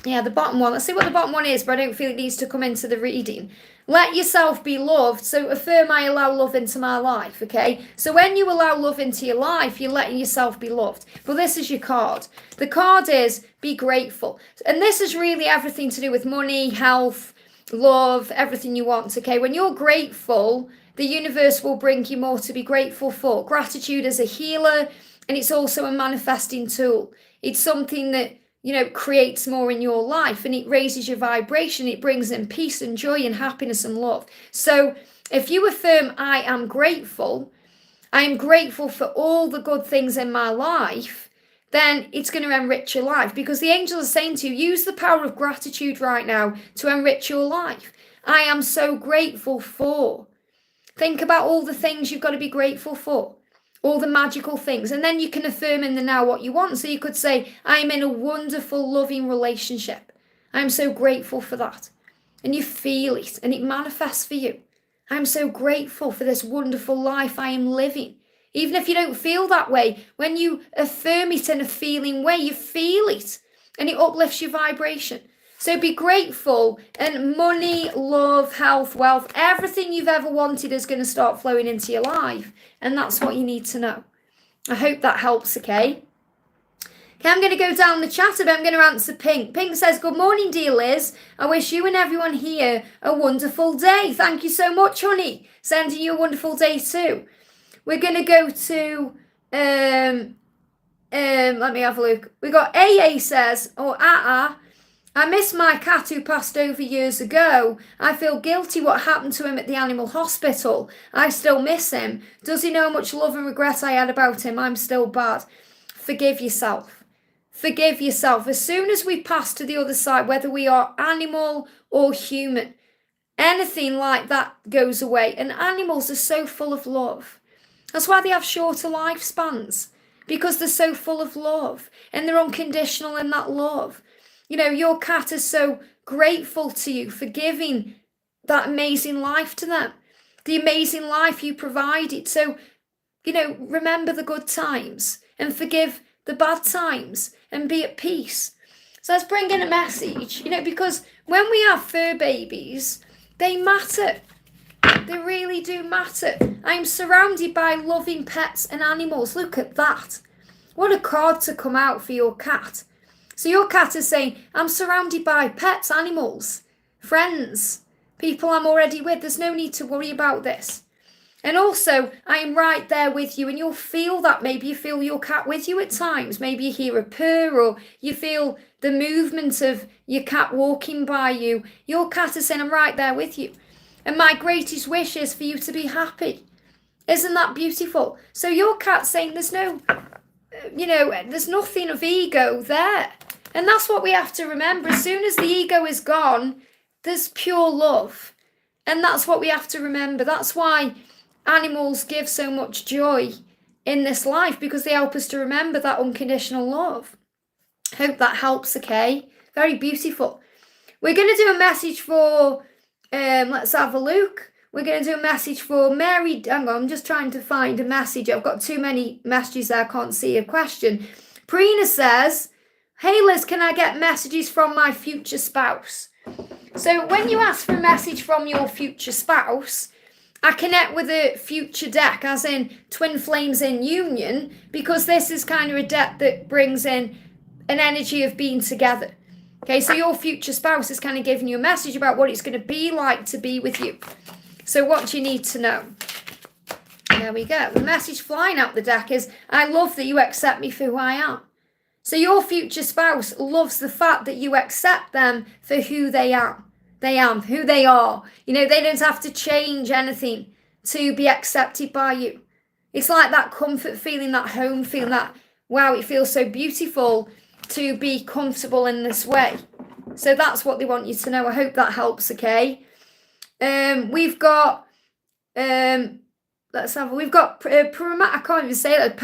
Yeah, the bottom one. Let's see what the bottom one is, but I don't feel it needs to come into the reading. Let yourself be loved. So affirm, I allow love into my life, okay? So when you allow love into your life, you're letting yourself be loved. But this is your card. The card is be grateful. And this is really everything to do with money, health, love, everything you want, okay? When you're grateful, the universe will bring you more to be grateful for. Gratitude is a healer, and it's also a manifesting tool. It's something that, you know, creates more in your life, and it raises your vibration. It brings in peace and joy and happiness and love. So if you affirm, I am grateful for all the good things in my life, then it's going to enrich your life, because the angels are saying to you, use the power of gratitude right now to enrich your life. I am so grateful for. Think about all the things you've got to be grateful for. All the magical things, and then you can affirm in the now what you want. So you could say, I'm in a wonderful, loving relationship. I'm so grateful for that. And you feel it, and it manifests for you. I'm so grateful for this wonderful life I am living. Even if you don't feel that way, when you affirm it in a feeling way, you feel it, and it uplifts your vibration. So be grateful, and money, love, health, wealth, everything you've ever wanted is going to start flowing into your life. And that's what you need to know. I hope that helps, okay? Okay, I'm going to go down the chat, but I'm going to answer Pink. Pink says, good morning, dear Liz. I wish you and everyone here a wonderful day. Thank you so much, honey. Sending you a wonderful day too. We're going to go to, let me have a look. We got AA says, I miss my cat who passed over years ago. I feel guilty what happened to him at the animal hospital. I still miss him. Does he know how much love and regret I had about him? I'm still bad. Forgive yourself. Forgive yourself. As soon as we pass to the other side, whether we are animal or human, anything like that goes away. And animals are so full of love. That's why they have shorter lifespans, because they're so full of love and they're unconditional in that love. You know, your cat is so grateful to you for giving that amazing life to them, the amazing life you provided. So, you know, remember the good times and forgive the bad times and be at peace. So let's bring in a message, you know, because when we have fur babies, they matter. They really do matter. I'm surrounded by loving pets and animals. Look at that. What a card to come out for your cat. So your cat is saying, I'm surrounded by pets, animals, friends, people I'm already with. There's no need to worry about this. And also, I am right there with you, and you'll feel that. Maybe you feel your cat with you at times. Maybe you hear a purr, or you feel the movement of your cat walking by you. Your cat is saying, I'm right there with you. And my greatest wish is for you to be happy. Isn't that beautiful? So your cat's saying there's no, there's nothing of ego there. And that's what we have to remember. As soon as the ego is gone, there's pure love. And that's what we have to remember. That's why animals give so much joy in this life, because they help us to remember that unconditional love. Hope that helps, okay? Very beautiful. We're going to do a message for, let's have a look. We're going to do a message for Mary. Hang on, I'm just trying to find a message. I've got too many messages there. I can't see a question. Prina says, hey Liz, can I get messages from my future spouse? So when you ask for a message from your future spouse, I connect with a future deck, as in twin flames in union, because this is kind of a deck that brings in an energy of being together. Okay, so your future spouse is kind of giving you a message about what it's going to be like to be with you. So what do you need to know? There we go. The message flying out the deck is, I love that you accept me for who I am. So your future spouse loves the fact that you accept them for who they are. Who they are. You know, they don't have to change anything to be accepted by you. It's like that comfort feeling, that home feeling, that, wow, it feels so beautiful to be comfortable in this way. So that's what they want you to know. I hope that helps, okay? We've got we've got I can't even say that,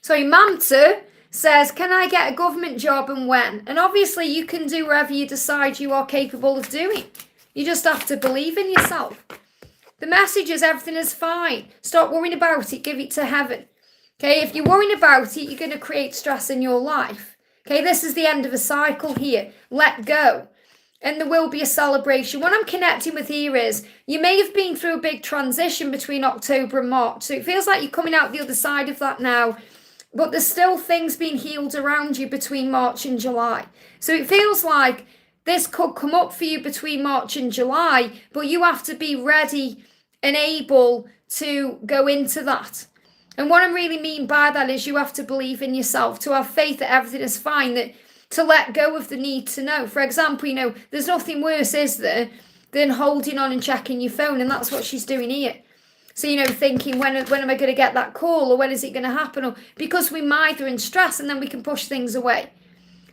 Mamta says, can I get a government job and when? And obviously you can do whatever you decide you are capable of doing. You just have to believe in yourself. The message is everything is fine. Stop worrying about it. Give it to heaven. Okay, if you're worrying about it, you're going to create stress in your life. Okay, this is the end of a cycle here. Let go. And there will be a celebration. What I'm connecting with here is you may have been through a big transition between October and March. So it feels like you're coming out the other side of that now. But there's still things being healed around you between March and July. So it feels like this could come up for you between March and July, but you have to be ready and able to go into that. And what I really mean by that is you have to believe in yourself, to have faith that everything is fine, that to let go of the need to know. For example, there's nothing worse, is there, than holding on and checking your phone, and that's what she's doing here. So, thinking, when am I going to get that call, or when is it going to happen? Or because we mither in stress, and then we can push things away.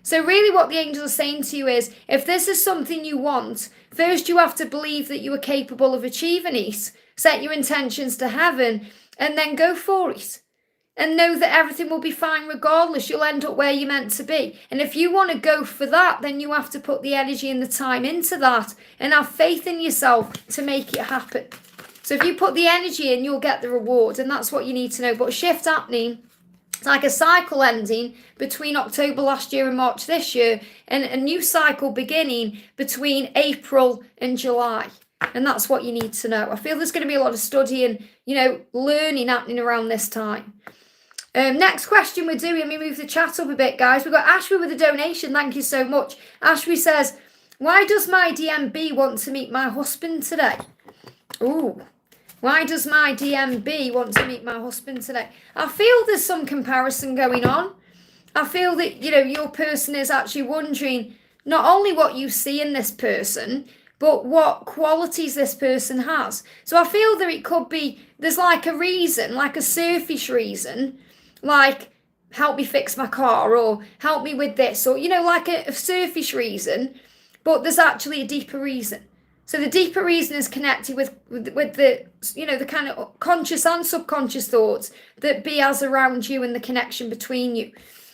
So really what the angels are saying to you is, if this is something you want, first you have to believe that you are capable of achieving it, set your intentions to heaven, and then go for it. And know that everything will be fine regardless. You'll end up where you're meant to be. And if you want to go for that, then you have to put the energy and the time into that and have faith in yourself to make it happen. So if you put the energy in, you'll get the reward. And that's what you need to know. But shift happening, it's like a cycle ending between October last year and March this year. And a new cycle beginning between April and July. And that's what you need to know. I feel there's going to be a lot of studying, learning happening around this time. Next question we're doing, let me move the chat up a bit, guys. We've got Ashby with a donation. Thank you so much. Ashby says, why does my DMB want to meet my husband today? Ooh, why does my DMB want to meet my husband today? I feel there's some comparison going on. I feel that, your person is actually wondering not only what you see in this person, but what qualities this person has. So I feel that it could be, there's like a reason, like a surface reason, like help me fix my car or help me with this, or, like a surface reason, but there's actually a deeper reason. So the deeper reason is connected with the, the kind of conscious and subconscious thoughts that be as around you and the connection between you.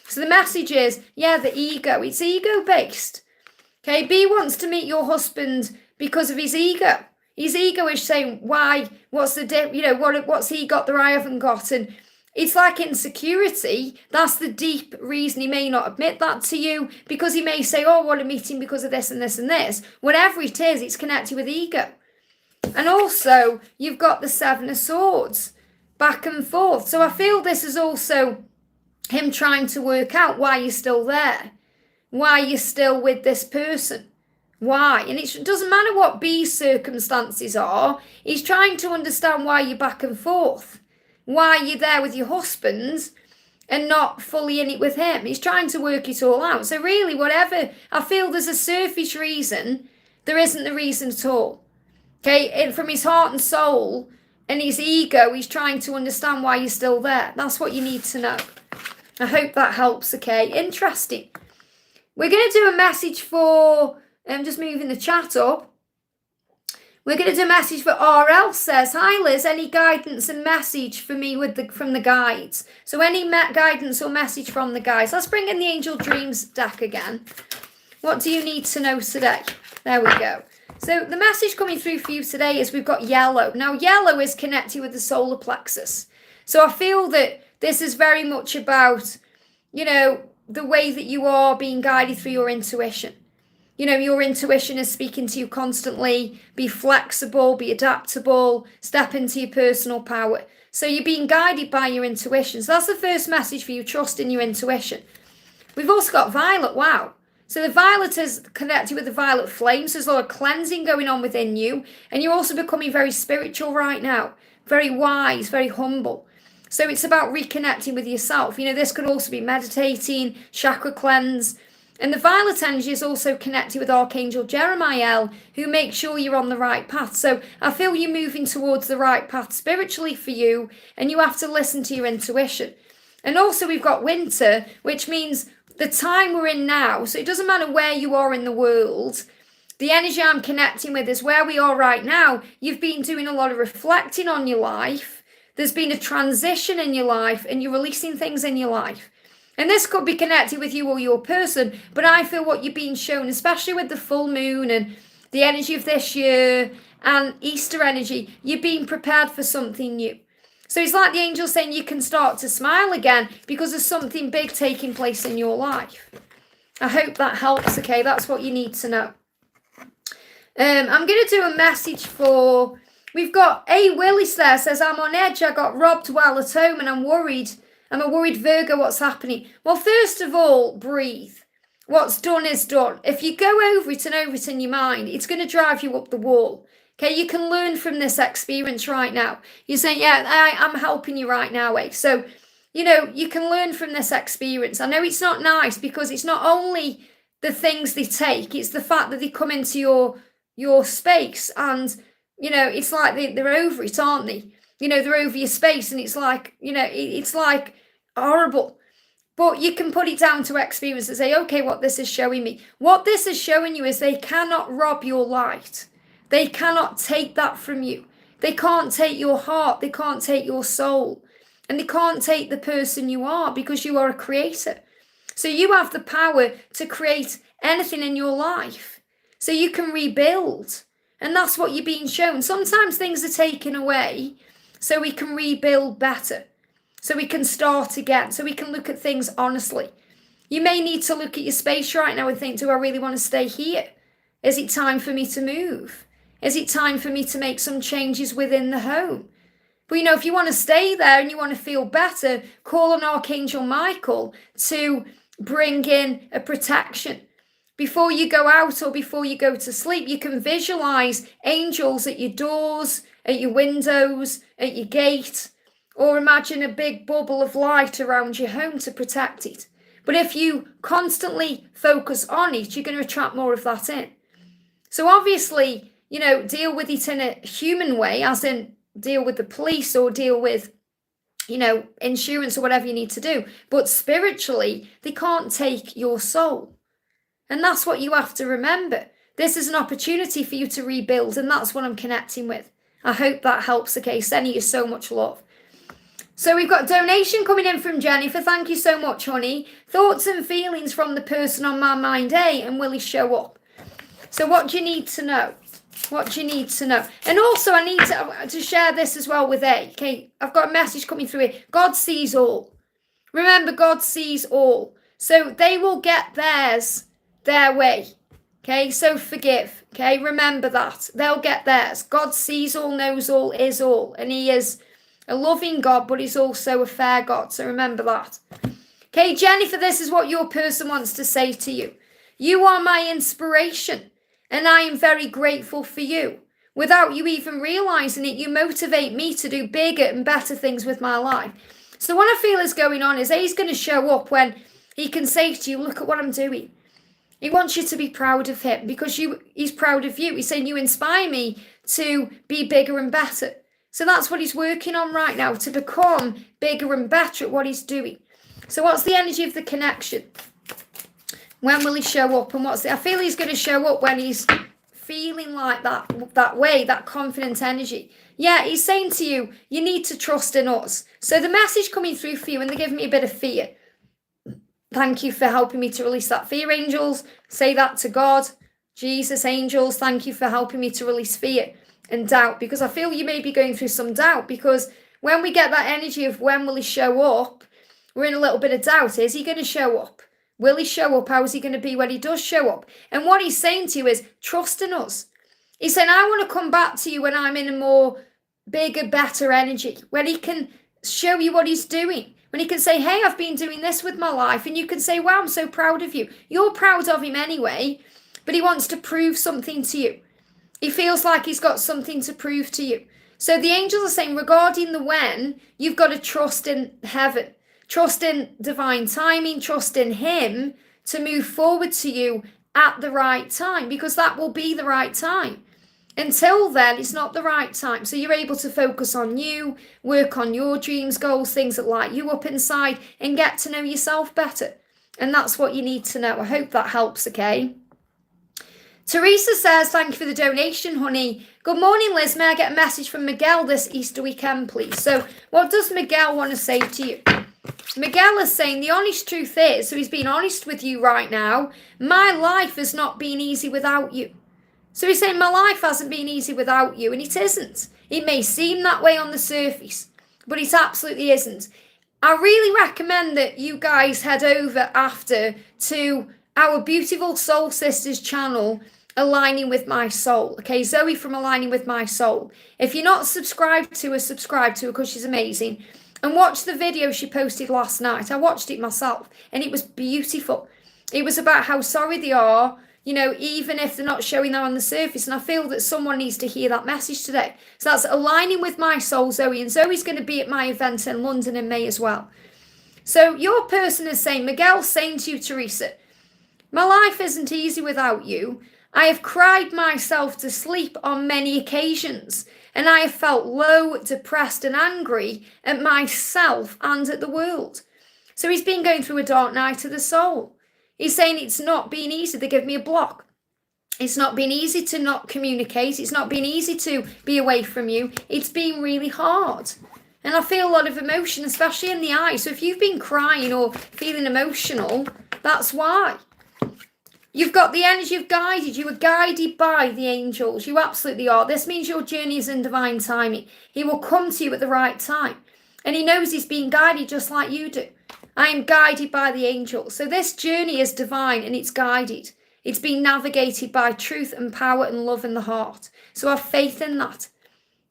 So the message is, the ego, it's ego based. Okay, B wants to meet your husband because of his ego. His ego is saying, why, what's the, what's he got that I haven't got? And it's like insecurity. That's the deep reason. He may not admit that to you because he may say, oh, I want to meet him because of this and this and this. Whatever it is, it's connected with ego. And also, you've got the Seven of Swords, back and forth. So I feel this is also him trying to work out why you're still there, why you're still with this person. Why? And it doesn't matter what B's circumstances are. He's trying to understand why you're back and forth. Why you're there with your husband and not fully in it with him. He's trying to work it all out. So really, whatever, I feel there's a surface reason, there isn't the reason at all. Okay, and from his heart and soul and his ego, he's trying to understand why you're still there. That's what you need to know. I hope that helps, okay? Interesting. We're going to do a message for, I'm just moving the chat up. We're going to do a message for RL says, hi Liz, any guidance and message for me from the guides? So any guidance or message from the guides. Let's bring in the Angel Dreams deck again. What do you need to know today? There we go. So the message coming through for you today is we've got yellow. Now yellow is connected with the solar plexus. So I feel that this is very much about, the way that you are being guided through your intuition. Your intuition is speaking to you constantly. Be flexible, be adaptable, step into your personal power. So you're being guided by your intuition. So that's the first message for you, trust in your intuition. We've also got violet, wow. So the violet is connected with the violet flame. So there's a lot of cleansing going on within you. And you're also becoming very spiritual right now. Very wise, very humble. So it's about reconnecting with yourself. This could also be meditating, chakra cleanse. And the violet energy is also connected with Archangel Jeremiah, who makes sure you're on the right path. So I feel you're moving towards the right path spiritually for you, and you have to listen to your intuition. And also we've got winter, which means the time we're in now. So it doesn't matter where you are in the world. The energy I'm connecting with is where we are right now. You've been doing a lot of reflecting on your life. There's been a transition in your life and you're releasing things in your life. And this could be connected with you or your person, but I feel what you're being shown, especially with the full moon and the energy of this year and Easter energy, you're being prepared for something new. So it's like the angel saying you can start to smile again because there's something big taking place in your life. I hope that helps, okay? That's what you need to know. I'm going to do a message for... We've got A. Willis there, says, I'm on edge. I got robbed while at home and I'm worried. I'm a worried Virgo. What's happening? Well, first of all, breathe. What's done is done. If you go over it and over it in your mind, it's going to drive you up the wall. Okay, you can learn from this experience right now. You're saying, yeah, I'm helping you right now, eh? So, you know, you can learn from this experience. I know it's not nice because it's not only the things they take, it's the fact that they come into your space and, you know, it's like they're over it, aren't they? You know, they're over your space and it's like, you know, it's like horrible. But you can put it down to experience and say, okay, what this is showing me. What this is showing you is they cannot rob your light. They cannot take that from you. They can't take your heart. They can't take your soul. And they can't take the person you are because you are a creator. So you have the power to create anything in your life. So you can rebuild. And that's what you're being shown. Sometimes things are taken away so we can rebuild better. So we can start again. So we can look at things honestly. You may need to look at your space right now and think, do I really want to stay here? Is it time for me to move? Is it time for me to make some changes within the home? But, you know, if you want to stay there and you want to feel better, call on Archangel Michael to bring in a protection. Before you go out or before you go to sleep, you can visualize angels at your doors, at your windows, at your gate, or imagine a big bubble of light around your home to protect it. But if you constantly focus on it, you're going to attract more of that in. So obviously, you know, deal with it in a human way, as in deal with the police or deal with, you know, insurance or whatever you need to do. But spiritually, they can't take your soul. And that's what you have to remember. This is an opportunity for you to rebuild, and that's what I'm connecting with. I hope that helps, okay? Sending you so much love. So we've got donation coming in from Jennifer. Thank you so much, honey. Thoughts and feelings from the person on my mind, and will he show up? So what do you need to know? What do you need to know? And also I need to share this as well with A. Okay, I've got a message coming through here. God sees all. Remember, God sees all. So they will get theirs their way. Okay, so forgive. Okay, remember that. They'll get theirs. God sees all, knows all, is all. And he is a loving God, but he's also a fair God. So remember that. Okay, Jennifer, this is what your person wants to say to you. You are my inspiration, and I am very grateful for you. Without you even realizing it, you motivate me to do bigger and better things with my life. So what I feel is going on is he's going to show up when he can say to you, look at what I'm doing. He wants you to be proud of him because he's proud of you. He's saying you inspire me to be bigger and better. So that's what he's working on right now, to become bigger and better at what he's doing. So what's the energy of the connection? When will he show up? And I feel he's going to show up when he's feeling like that way, that confident energy. Yeah, he's saying to you, you need to trust in us. So the message coming through for you, and they're giving me a bit of fear. Thank you for helping me to release that fear, angels. Say that to God. Jesus, angels, thank you for helping me to release fear and doubt, because I feel you may be going through some doubt, because when we get that energy of when will he show up, we're in a little bit of doubt. Is he going to show up? Will he show up? How is he going to be when he does show up? And what he's saying to you is, trust in us. He's saying, I want to come back to you when I'm in a more bigger, better energy, when he can show you what he's doing. When he can say, hey, I've been doing this with my life. And you can say, wow, I'm so proud of you. You're proud of him anyway, but he wants to prove something to you. He feels like he's got something to prove to you. So the angels are saying, regarding the when, you've got to trust in heaven. Trust in divine timing. Trust in him to move forward to you at the right time, because that will be the right time. Until then, it's not the right time. So you're able to focus on you, work on your dreams, goals, things that light you up inside, and get to know yourself better. And that's what you need to know. I hope that helps, okay? Teresa says, thank you for the donation, honey. Good morning, Liz. May I get a message from Miguel this Easter weekend, please? So what does Miguel want to say to you? Miguel is saying the honest truth is, so he's being honest with you right now, my life has not been easy without you. So he's saying my life hasn't been easy without you, and it isn't. It may seem that way on the surface, but it absolutely isn't. I really recommend that you guys head over after to our beautiful Soul Sisters channel, Aligning with My Soul. Okay, Zoe from Aligning with My Soul. If you're not subscribed to her, subscribe to her because she's amazing. And watch the video she posted last night. I watched it myself and it was beautiful. It was about how sorry they are, you know, even if they're not showing that on the surface. And I feel that someone needs to hear that message today. So that's Aligning with My Soul, Zoe. And Zoe's going to be at my event in London in May as well. So your person is saying, Miguel's saying to you, Teresa, my life isn't easy without you. I have cried myself to sleep on many occasions, and I have felt low, depressed and angry at myself and at the world. So he's been going through a dark night of the soul. He's saying it's not been easy. They give me a block. It's not been easy to not communicate. It's not been easy to be away from you. It's been really hard. And I feel a lot of emotion, especially in the eyes. So if you've been crying or feeling emotional, that's why. You've got the energy of guided. You are guided by the angels. You absolutely are. This means your journey is in divine timing. He will come to you at the right time. And he knows he's being guided just like you do. I am guided by the angels. So this journey is divine and it's guided. It's being navigated by truth and power and love in the heart. So have faith in that.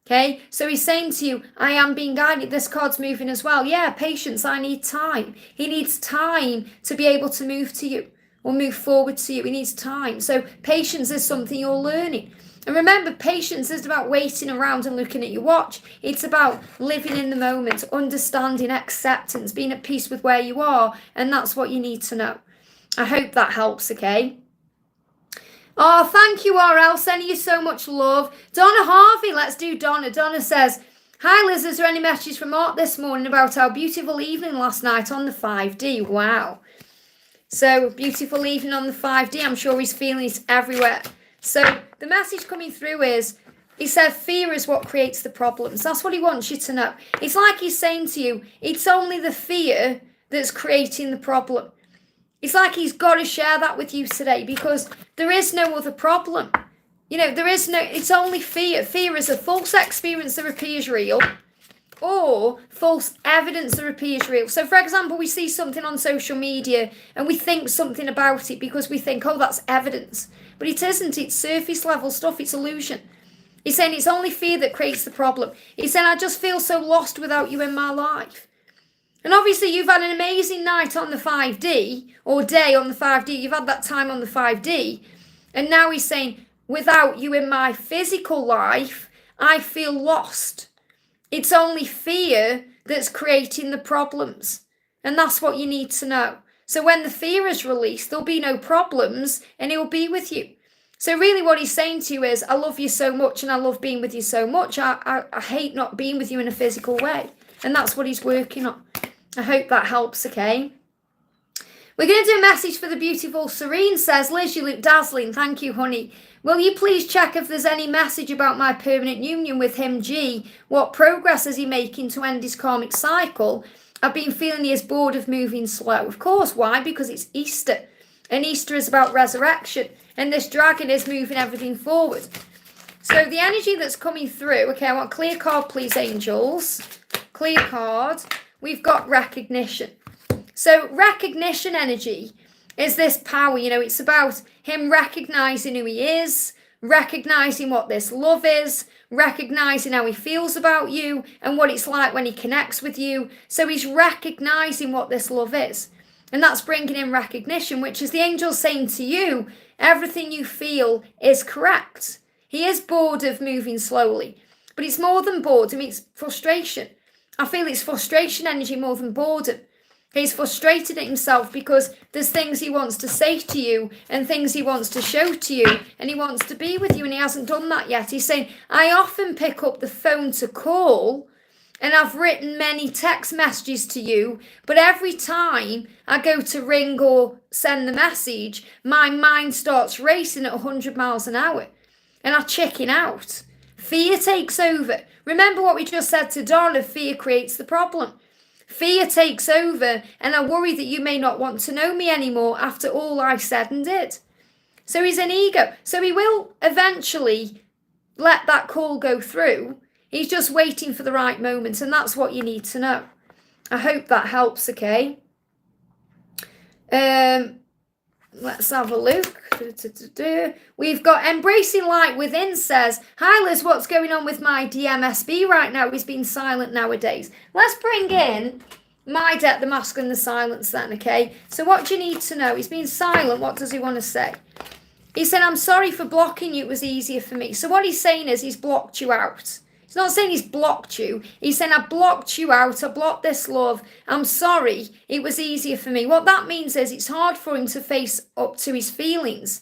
Okay, so he's saying to you, I am being guided. This card's moving as well. Yeah, patience. I need time. He needs time to be able to move to you. Or move forward to you. He needs time. So patience is something you're learning. And remember, patience isn't about waiting around and looking at your watch. It's about living in the moment, understanding, acceptance, being at peace with where you are. And that's what you need to know. I hope that helps, okay? Oh, thank you, RL. Sending you so much love. Donna Harvey, let's do Donna. Donna says, hi, Liz. Is there any message from Art this morning about our beautiful evening last night on the 5D? Wow. So, beautiful evening on the 5D. I'm sure he's feeling it everywhere. So, the message coming through is, he said, fear is what creates the problems. That's what he wants you to know. It's like he's saying to you, it's only the fear that's creating the problem. It's like he's got to share that with you today because there is no other problem. You know, it's only fear. Fear is a false experience that appears real, or false evidence that appears real. So, for example, we see something on social media and we think something about it because we think, oh, that's evidence. But it isn't. It's surface level stuff. It's illusion. He's saying it's only fear that creates the problem. He's saying, I just feel so lost without you in my life. And obviously, you've had an amazing night on the 5D, or day on the 5D. You've had that time on the 5D. And now he's saying, without you in my physical life, I feel lost. It's only fear that's creating the problems. And that's what you need to know. So when the fear is released, there'll be no problems and he'll be with you. So really what he's saying to you is, I love you so much and I love being with you so much. I hate not being with you in a physical way. And that's what he's working on. I hope that helps, okay? We're going to do a message for the beautiful Serene. Says, Liz, you look dazzling. Thank you, honey. Will you please check if there's any message about my permanent union with him, G? What progress is he making to end his karmic cycle? I've been feeling he is bored of moving slow. Of course, why? Because it's Easter. And Easter is about resurrection. And this dragon is moving everything forward. So the energy that's coming through, okay, I want clear card, please, angels. Clear card. We've got recognition. So recognition energy is this power, you know, it's about him recognizing who he is, recognizing what this love is, recognizing how he feels about you and what it's like when he connects with you. So he's recognizing what this love is. And that's bringing in recognition, which is the angel saying to you, everything you feel is correct. He is bored of moving slowly, but it's more than boredom, it's frustration. I feel it's frustration energy more than boredom. He's frustrated at himself because there's things he wants to say to you and things he wants to show to you and he wants to be with you and he hasn't done that yet. He's saying, I often pick up the phone to call, and I've written many text messages to you, but every time I go to ring or send the message, my mind starts racing at 100 miles an hour and I chicken out. Fear takes over. Remember what we just said to Donna, fear creates the problem. Fear takes over, and I worry that you may not want to know me anymore after all I said and did. So he's an ego. So he will eventually let that call go through. He's just waiting for the right moment, and that's what you need to know. I hope that helps, okay? Let's have a look. We've got Embracing Light Within says, hi Liz, what's going on with my DMSB right now? He's been silent nowadays. Let's bring in my debt, the mask and the silence then, okay? So what do you need to know? He's been silent. What does he want to say? He said, I'm sorry for blocking you. It was easier for me. So what he's saying is he's blocked you out. He's not saying he's blocked you. He's saying, I blocked you out. I blocked this love. I'm sorry. It was easier for me. What that means is it's hard for him to face up to his feelings.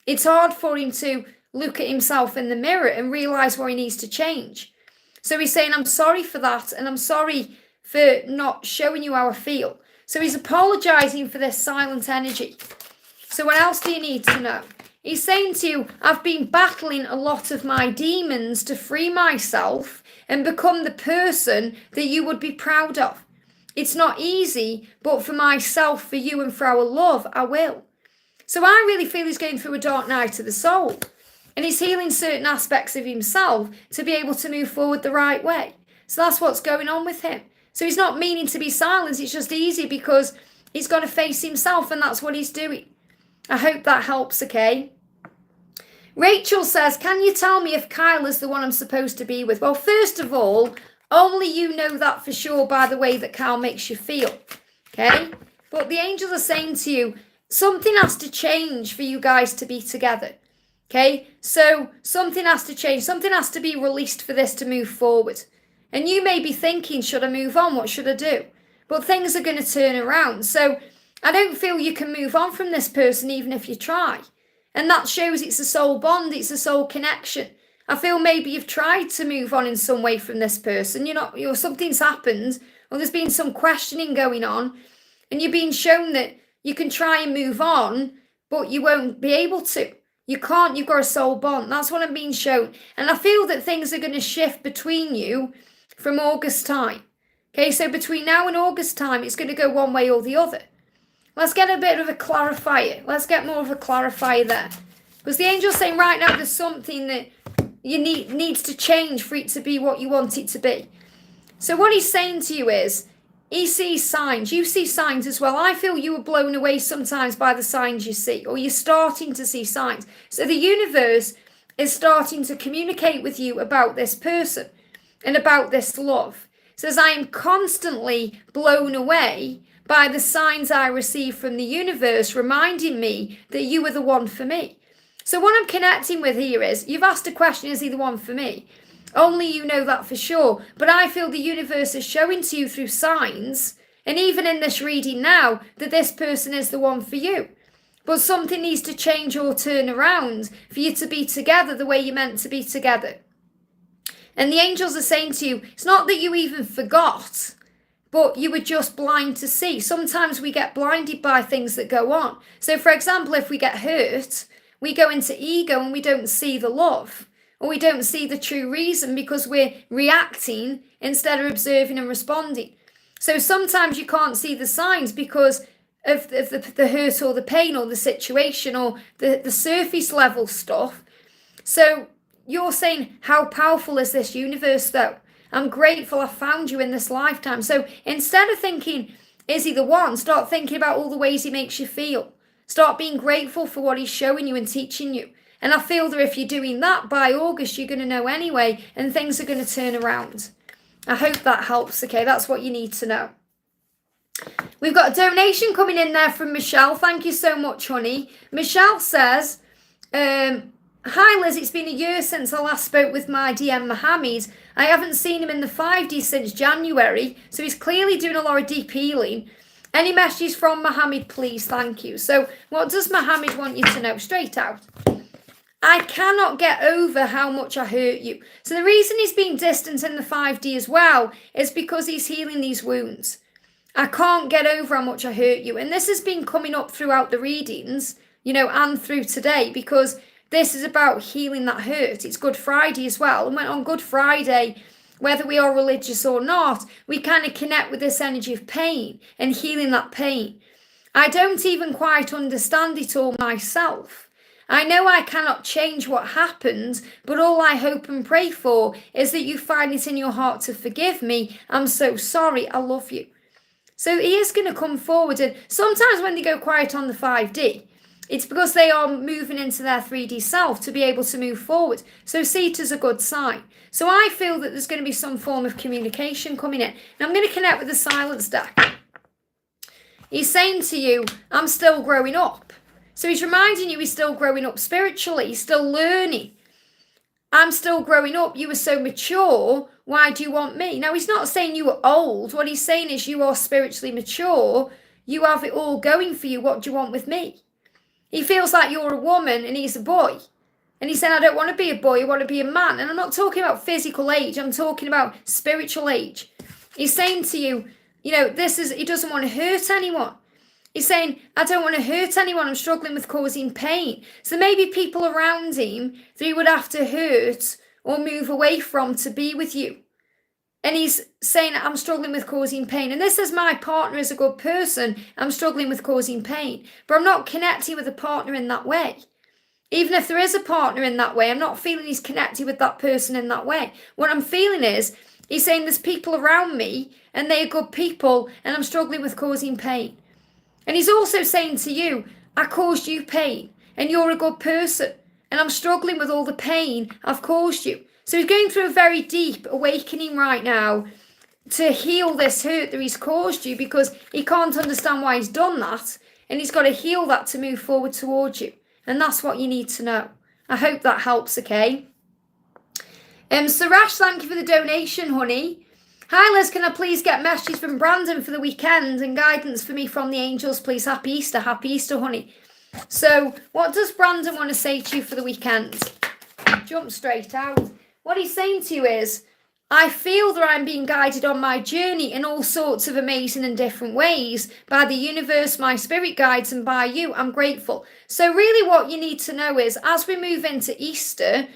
It's hard for him to look at himself in the mirror and realise where he needs to change. So he's saying, I'm sorry for that. And I'm sorry for not showing you how I feel. So he's apologising for this silent energy. So what else do you need to know? He's saying to you, I've been battling a lot of my demons to free myself and become the person that you would be proud of. It's not easy, but for myself, for you and for our love, I will. So I really feel he's going through a dark night of the soul. And he's healing certain aspects of himself to be able to move forward the right way. So that's what's going on with him. So he's not meaning to be silent. It's just easy because he's got to face himself, and that's what he's doing. I hope that helps, okay? Rachel says, can you tell me if Kyle is the one I'm supposed to be with? Well, first of all, only you know that for sure by the way that Kyle makes you feel, okay? But the angels are saying to you, something has to change for you guys to be together, okay? So something has to change. Something has to be released for this to move forward. And you may be thinking, should I move on? What should I do? But things are going to turn around. So I don't feel you can move on from this person even if you try. And that shows it's a soul bond, it's a soul connection. I feel maybe you've tried to move on in some way from this person. Something's happened, or there's been some questioning going on, and you're being shown that you can try and move on, but you won't be able to. You can't, you've got a soul bond. That's what I'm being shown. And I feel that things are going to shift between you from August time. Okay, so between now and August time, it's going to go one way or the other. Let's get a bit of a clarifier. Let's get more of a clarifier there. Because the angel's saying right now there's something that you needs to change for it to be what you want it to be. So what he's saying to you is, he sees signs. You see signs as well. I feel you were blown away sometimes by the signs you see, or you're starting to see signs. So the universe is starting to communicate with you about this person and about this love. It says, I am constantly blown away by the signs I receive from the universe reminding me that you are the one for me. So what I'm connecting with here is, you've asked a question, is he the one for me? Only you know that for sure. But I feel the universe is showing to you through signs, and even in this reading now, that this person is the one for you. But something needs to change or turn around for you to be together the way you're meant to be together. And the angels are saying to you, it's not that you even forgot, but you were just blind to see. Sometimes we get blinded by things that go on. So for example, if we get hurt, we go into ego and we don't see the love, or we don't see the true reason because we're reacting instead of observing and responding. So sometimes you can't see the signs because of the hurt or the pain or the situation or the surface level stuff. So you're saying, how powerful is this universe though? I'm grateful I found you in this lifetime. So instead of thinking, is he the one? Start thinking about all the ways he makes you feel. Start being grateful for what he's showing you and teaching you. And I feel that if you're doing that by August, you're going to know anyway, and things are going to turn around. I hope that helps, okay? That's what you need to know. We've got a donation coming in there from Michelle. Thank you so much, honey. Michelle says, hi Liz, it's been a year since I last spoke with my DM Mohammed. I haven't seen him in the 5D since January, so he's clearly doing a lot of deep healing. Any messages from Mohammed, please? Thank you. So what does Mohammed want you to know? Straight out. I cannot get over how much I hurt you. So the reason he's being distant in the 5D as well is because he's healing these wounds. I can't get over how much I hurt you. And this has been coming up throughout the readings, and through today, because this is about healing that hurt. It's Good Friday as well. And when on Good Friday, whether we are religious or not, we kind of connect with this energy of pain and healing that pain. I don't even quite understand it all myself. I know I cannot change what happened, but all I hope and pray for is that you find it in your heart to forgive me. I'm so sorry. I love you. So he is going to come forward. And sometimes when they go quiet on the 5D, it's because they are moving into their 3D self to be able to move forward. So see it as a good sign. So I feel that there's going to be some form of communication coming in. And I'm going to connect with the silence deck. He's saying to you, I'm still growing up. So he's reminding you he's still growing up spiritually. He's still learning. I'm still growing up. You were so mature. Why do you want me? Now, he's not saying you were old. What he's saying is you are spiritually mature. You have it all going for you. What do you want with me? He feels like you're a woman and he's a boy. And he's saying, I don't want to be a boy. I want to be a man. And I'm not talking about physical age. I'm talking about spiritual age. He's saying to you, he doesn't want to hurt anyone. He's saying, I don't want to hurt anyone. I'm struggling with causing pain. So maybe people around him that he would have to hurt or move away from to be with you. And he's saying, I'm struggling with causing pain. And this is my partner is a good person. I'm struggling with causing pain. But I'm not connecting with a partner in that way. Even if there is a partner in that way, I'm not feeling he's connected with that person in that way. What I'm feeling is, he's saying there's people around me and they're good people and I'm struggling with causing pain. And he's also saying to you, I caused you pain and you're a good person and I'm struggling with all the pain I've caused you. So he's going through a very deep awakening right now to heal this hurt that he's caused you because he can't understand why he's done that and he's got to heal that to move forward towards you. And that's what you need to know. I hope that helps, okay? Sarash, thank you for the donation, honey. Hi Liz, can I please get messages from Brandon for the weekend and guidance for me from the angels, please? Happy Easter, honey. So what does Brandon want to say to you for the weekend? Jump straight out. What he's saying to you is, I feel that I'm being guided on my journey in all sorts of amazing and different ways by the universe, my spirit guides, and by you. I'm grateful. So really what you need to know is, as we move into Easter,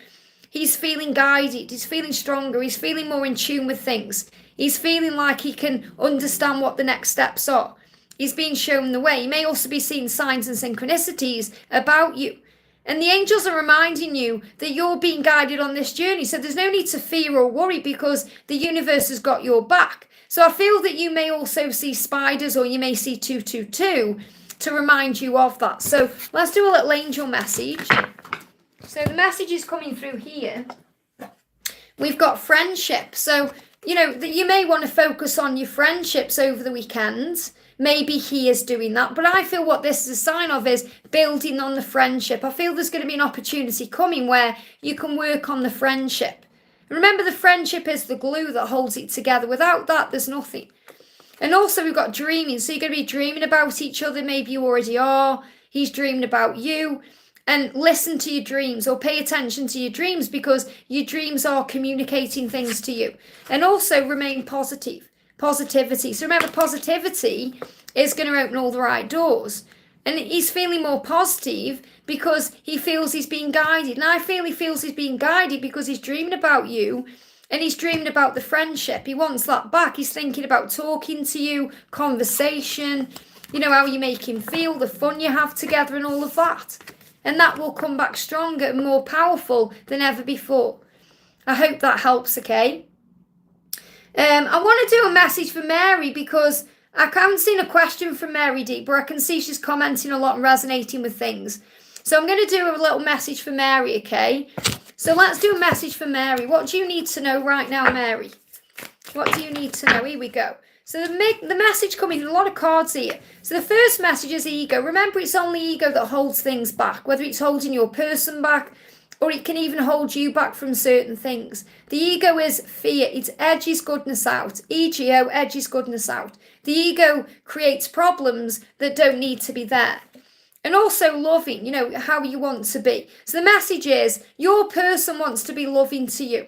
he's feeling guided, he's feeling stronger, he's feeling more in tune with things. He's feeling like he can understand what the next steps are. He's being shown the way. He may also be seeing signs and synchronicities about you. And the angels are reminding you that you're being guided on this journey. So there's no need to fear or worry because the universe has got your back. So I feel that you may also see spiders or you may see 222 to remind you of that. So let's do a little angel message. So the message is coming through here. We've got friendship. So, you may want to focus on your friendships over the weekend. Maybe he is doing that. But I feel what this is a sign of is building on the friendship. I feel there's going to be an opportunity coming where you can work on the friendship. Remember, the friendship is the glue that holds it together. Without that, there's nothing. And also we've got dreaming. So you're going to be dreaming about each other. Maybe you already are. He's dreaming about you. And listen to your dreams or pay attention to your dreams because your dreams are communicating things to you. And also remain positive. Positivity. So remember, positivity is going to open all the right doors. And he's feeling more positive because he feels he's being guided. And I feel he feels he's being guided because he's dreaming about you and he's dreaming about the friendship. He wants that back. He's thinking about talking to you, conversation, how you make him feel, the fun you have together and all of that. And that will come back stronger and more powerful than ever before. I hope that helps, okay? I want to do a message for Mary because I haven't seen a question from Mary Deep, but I can see she's commenting a lot and resonating with things. So I'm going to do a little message for Mary, okay? So let's do a message for Mary. What do you need to know right now, Mary? What do you need to know? Here we go. So the message coming, a lot of cards here. So the first message is ego. Remember, it's only ego that holds things back, whether it's holding your person back or it can even hold you back from certain things. The ego is fear. It edges goodness out. Ego edges goodness out. The ego creates problems that don't need to be there. And also loving, how you want to be. So the message is your person wants to be loving to you.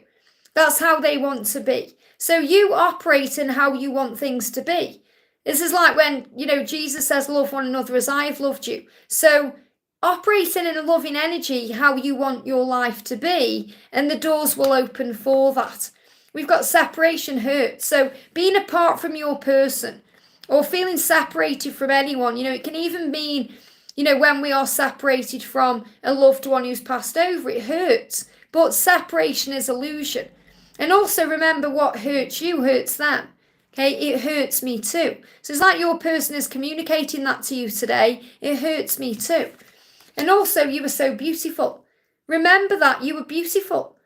That's how they want to be. So you operate in how you want things to be. This is like when, Jesus says, love one another as I have loved you. So operating in a loving energy, how you want your life to be, and the doors will open for that. We've got separation hurt. So being apart from your person or feeling separated from anyone, it can even mean, when we are separated from a loved one who's passed over, it hurts. But separation is illusion. And also remember, what hurts you hurts them. Okay, it hurts me too. So it's like your person is communicating that to you today. It hurts me too. And also, you were so beautiful. Remember that you were beautiful.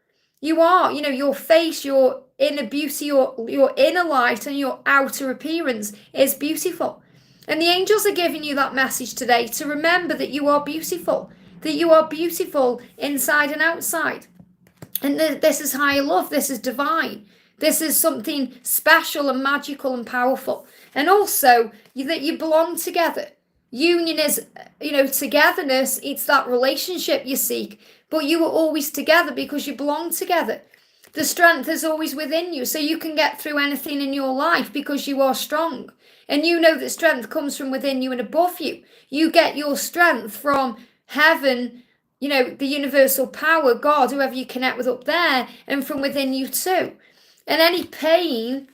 You are, your face, your inner beauty, your inner light and your outer appearance is beautiful. And the angels are giving you that message today to remember that you are beautiful. That you are beautiful inside and outside. And this is higher love. This is divine. This is something special and magical and powerful. And also that you belong together. Union is, togetherness. It's that relationship you seek. But you are always together because you belong together. The strength is always within you. So you can get through anything in your life because you are strong. And you know that strength comes from within you and above you. You get your strength from heaven, the universal power, God, whoever you connect with up there, and from within you too. And any pain,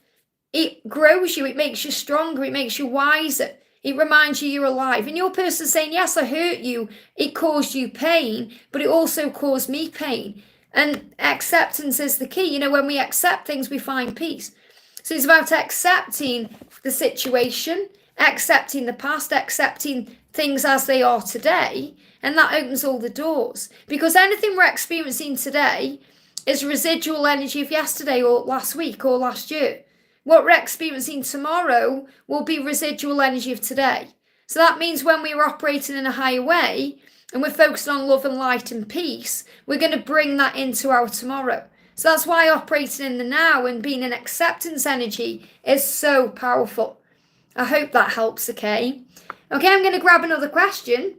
it grows you, it makes you stronger, it makes you wiser. It reminds you you're alive. And your person saying, yes, I hurt you, it caused you pain, but it also caused me pain. And acceptance is the key. When we accept things, we find peace. So it's about accepting the situation, accepting the past, accepting things as they are today. And that opens all the doors. Because anything we're experiencing today is residual energy of yesterday or last week or last year. What we're experiencing tomorrow will be residual energy of today. So that means when we're operating in a higher way and we're focused on love and light and peace, we're going to bring that into our tomorrow. So that's why operating in the now and being in acceptance energy is so powerful. I hope that helps, okay? Okay, I'm going to grab another question.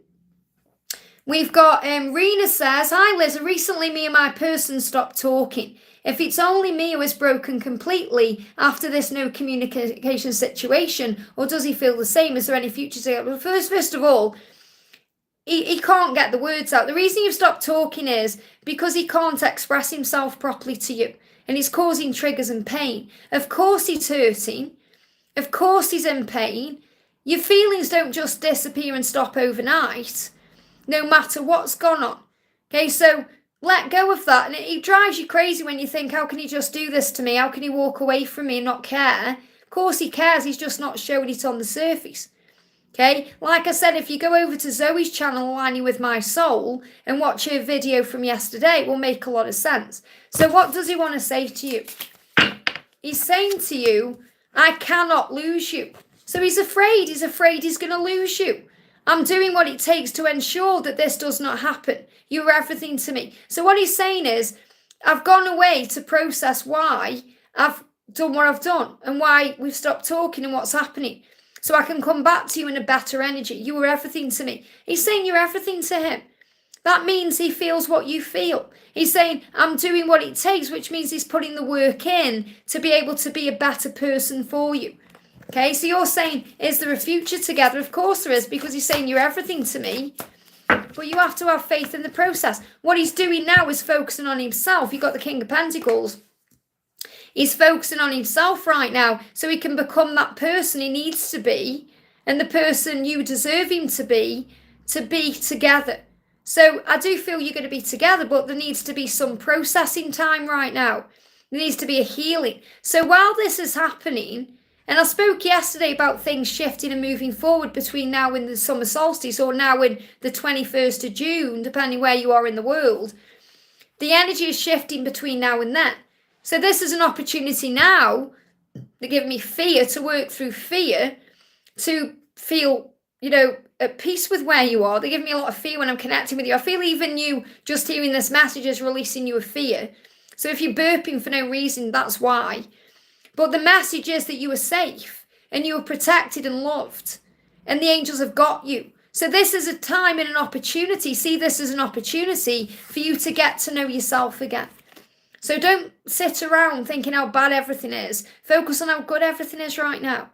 We've got Rena says, hi Liz, recently me and my person stopped talking. If it's only me who is broken completely after this no communication situation, or does he feel the same? Is there any future together? Well, first of all, he can't get the words out. The reason you've stopped talking is because he can't express himself properly to you, and he's causing triggers and pain. Of course he's hurting. Of course he's in pain. Your feelings don't just disappear and stop overnight, no matter what's gone on. Okay, so let go of that. And it drives you crazy when you think, how can he just do this to me? How can he walk away from me and not care? Of course he cares, he's just not showing it on the surface. Okay, like I said, if you go over to Zoe's channel, Aligning with My Soul, and watch her video from yesterday, it will make a lot of sense. So what does he want to say to you? He's saying to you, I cannot lose you. So he's afraid he's going to lose you. I'm doing what it takes to ensure that this does not happen. You're everything to me. So what he's saying is, I've gone away to process why I've done what I've done and why we've stopped talking and what's happening. So I can come back to you in a better energy. You were everything to me. He's saying you're everything to him. That means he feels what you feel. He's saying, I'm doing what it takes, which means he's putting the work in to be able to be a better person for you. Okay, so you're saying, is there a future together? Of course there is, because he's saying you're everything to me. But you have to have faith in the process. What he's doing now is focusing on himself. You've got the King of Pentacles. He's focusing on himself right now so he can become that person he needs to be and the person you deserve him to be together. So I do feel you're going to be together, but there needs to be some processing time right now. There needs to be a healing. So while this is happening, and I spoke yesterday about things shifting and moving forward between now and the summer solstice, or now and the 21st of June, depending where you are in the world, the energy is shifting between now and then. So this is an opportunity now. They give me fear, to work through fear, to feel, at peace with where you are. They give me a lot of fear when I'm connecting with you. I feel even you just hearing this message is releasing you of fear. So if you're burping for no reason, that's why. But the message is that you are safe and you are protected and loved. And the angels have got you. So this is a time and an opportunity. See this as an opportunity for you to get to know yourself again. So don't sit around thinking how bad everything is. Focus on how good everything is right now.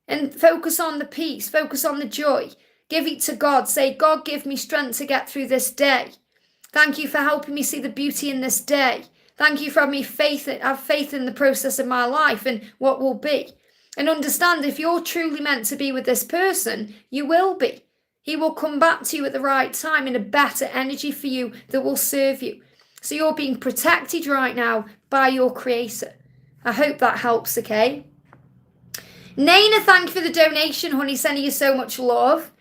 And focus on the peace. Focus on the joy. Give it to God. Say, God, give me strength to get through this day. Thank you for helping me see the beauty in this day. Thank you for having me have faith in the process of my life and what will be. And understand, if you're truly meant to be with this person, you will be. He will come back to you at the right time in a better energy for you that will serve you. So you're being protected right now by your Creator. I hope that helps, okay? Naina, thank you for the donation, honey. Sending you so much love.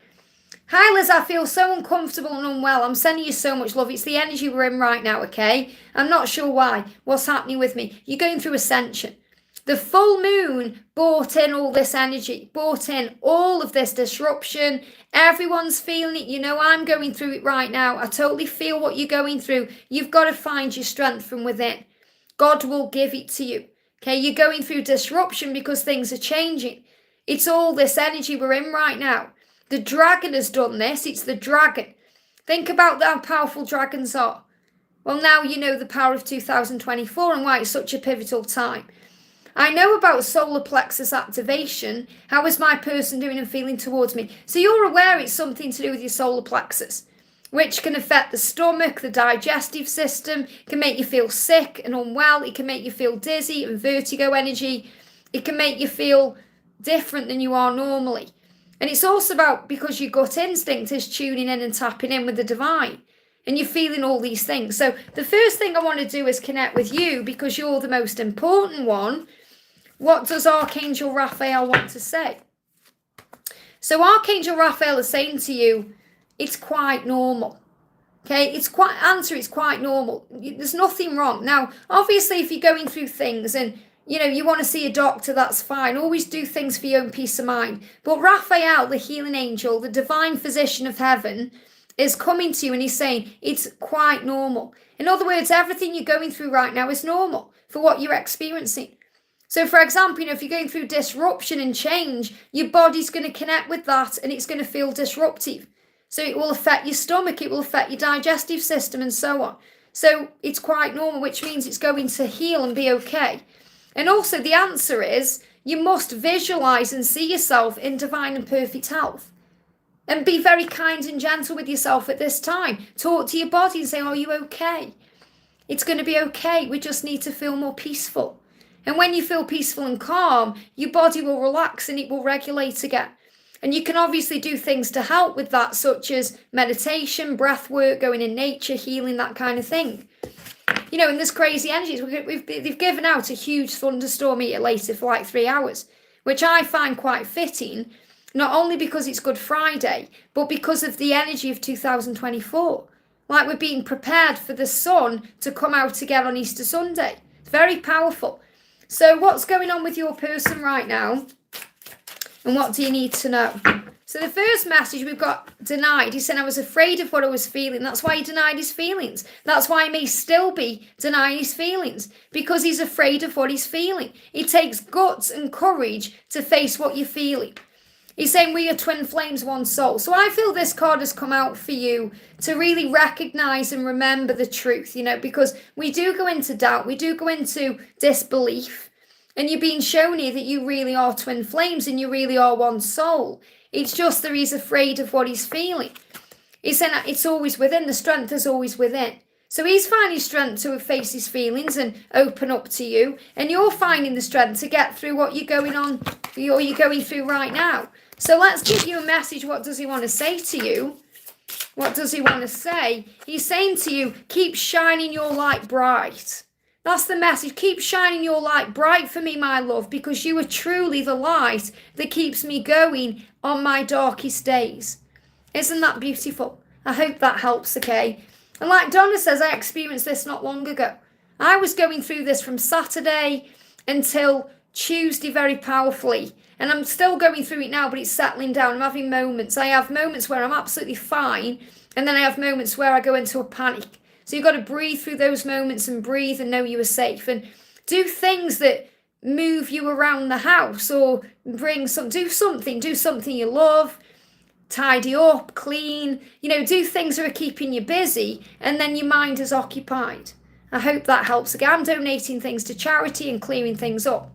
Hi, Liz. I feel so uncomfortable and unwell. I'm sending you so much love. It's the energy we're in right now, okay? I'm not sure why. What's happening with me? You're going through ascension. The full moon brought in all this energy, brought in all of this disruption. Everyone's feeling it. You know, I'm going through it right now. I totally feel what you're going through. You've got to find your strength from within. God will give it to you. Okay, you're going through disruption because things are changing. It's all this energy we're in right now. The dragon has done this. It's the dragon. Think about how powerful dragons are. Well, now you know the power of 2024 and why it's such a pivotal time. I know about solar plexus activation. How is my person doing and feeling towards me? So you're aware it's something to do with your solar plexus, which can affect the stomach, the digestive system, can make you feel sick and unwell. It can make you feel dizzy and vertigo energy. It can make you feel different than you are normally. And it's also about because your gut instinct is tuning in and tapping in with the divine. And you're feeling all these things. So the first thing I want to do is connect with you because you're the most important one. What does Archangel Raphael want to say? So Archangel Raphael is saying to you, it's quite normal. Okay, it's quite normal. There's nothing wrong. Now, obviously, if you're going through things and you want to see a doctor, that's fine. Always do things for your own peace of mind. But Raphael, the healing angel, the divine physician of heaven, is coming to you and he's saying it's quite normal. In other words, everything you're going through right now is normal for what you're experiencing. So, for example, if you're going through disruption and change, your body's going to connect with that and it's going to feel disruptive. So it will affect your stomach, it will affect your digestive system and so on. So it's quite normal, which means it's going to heal and be okay. And also the answer is you must visualize and see yourself in divine and perfect health. And be very kind and gentle with yourself at this time. Talk to your body and say, are you okay? It's going to be okay. We just need to feel more peaceful. And when you feel peaceful and calm, your body will relax and it will regulate again. And you can obviously do things to help with that, such as meditation, breath work, going in nature, healing, that kind of thing. In this crazy energies, they've given out a huge thunderstorm meter later for like 3 hours, which I find quite fitting, not only because it's Good Friday, but because of the energy of 2024. Like we're being prepared for the sun to come out again on Easter Sunday. It's very powerful. So what's going on with your person right now? And what do you need to know? So the first message we've got denied. He said, I was afraid of what I was feeling. That's why he denied his feelings. That's why he may still be denying his feelings. Because he's afraid of what he's feeling. It takes guts and courage to face what you're feeling. He's saying we are twin flames, one soul. So I feel this card has come out for you to really recognize and remember the truth, because we do go into doubt. We do go into disbelief. And you're being shown here that you really are twin flames and you really are one soul. It's just that he's afraid of what he's feeling. He's saying it's always within. The strength is always within. So he's finding strength to face his feelings and open up to you. And you're finding the strength to get through what you're going through right now. So let's give you a message. What does he want to say to you? What does he want to say? He's saying to you, keep shining your light bright. That's the message. Keep shining your light bright for me, my love, because you are truly the light that keeps me going on my darkest days. Isn't that beautiful? I hope that helps, okay? And like Donna says, I experienced this not long ago. I was going through this from Saturday until Tuesday very powerfully. And I'm still going through it now, but it's settling down. I'm having moments. I have moments where I'm absolutely fine. And then I have moments where I go into a panic. So you've got to breathe through those moments and breathe and know you are safe. And do things that move you around the house or do something you love. tidy up, clean, do things that are keeping you busy, and then your mind is occupied. I hope that helps. Again, I'm donating things to charity and clearing things up.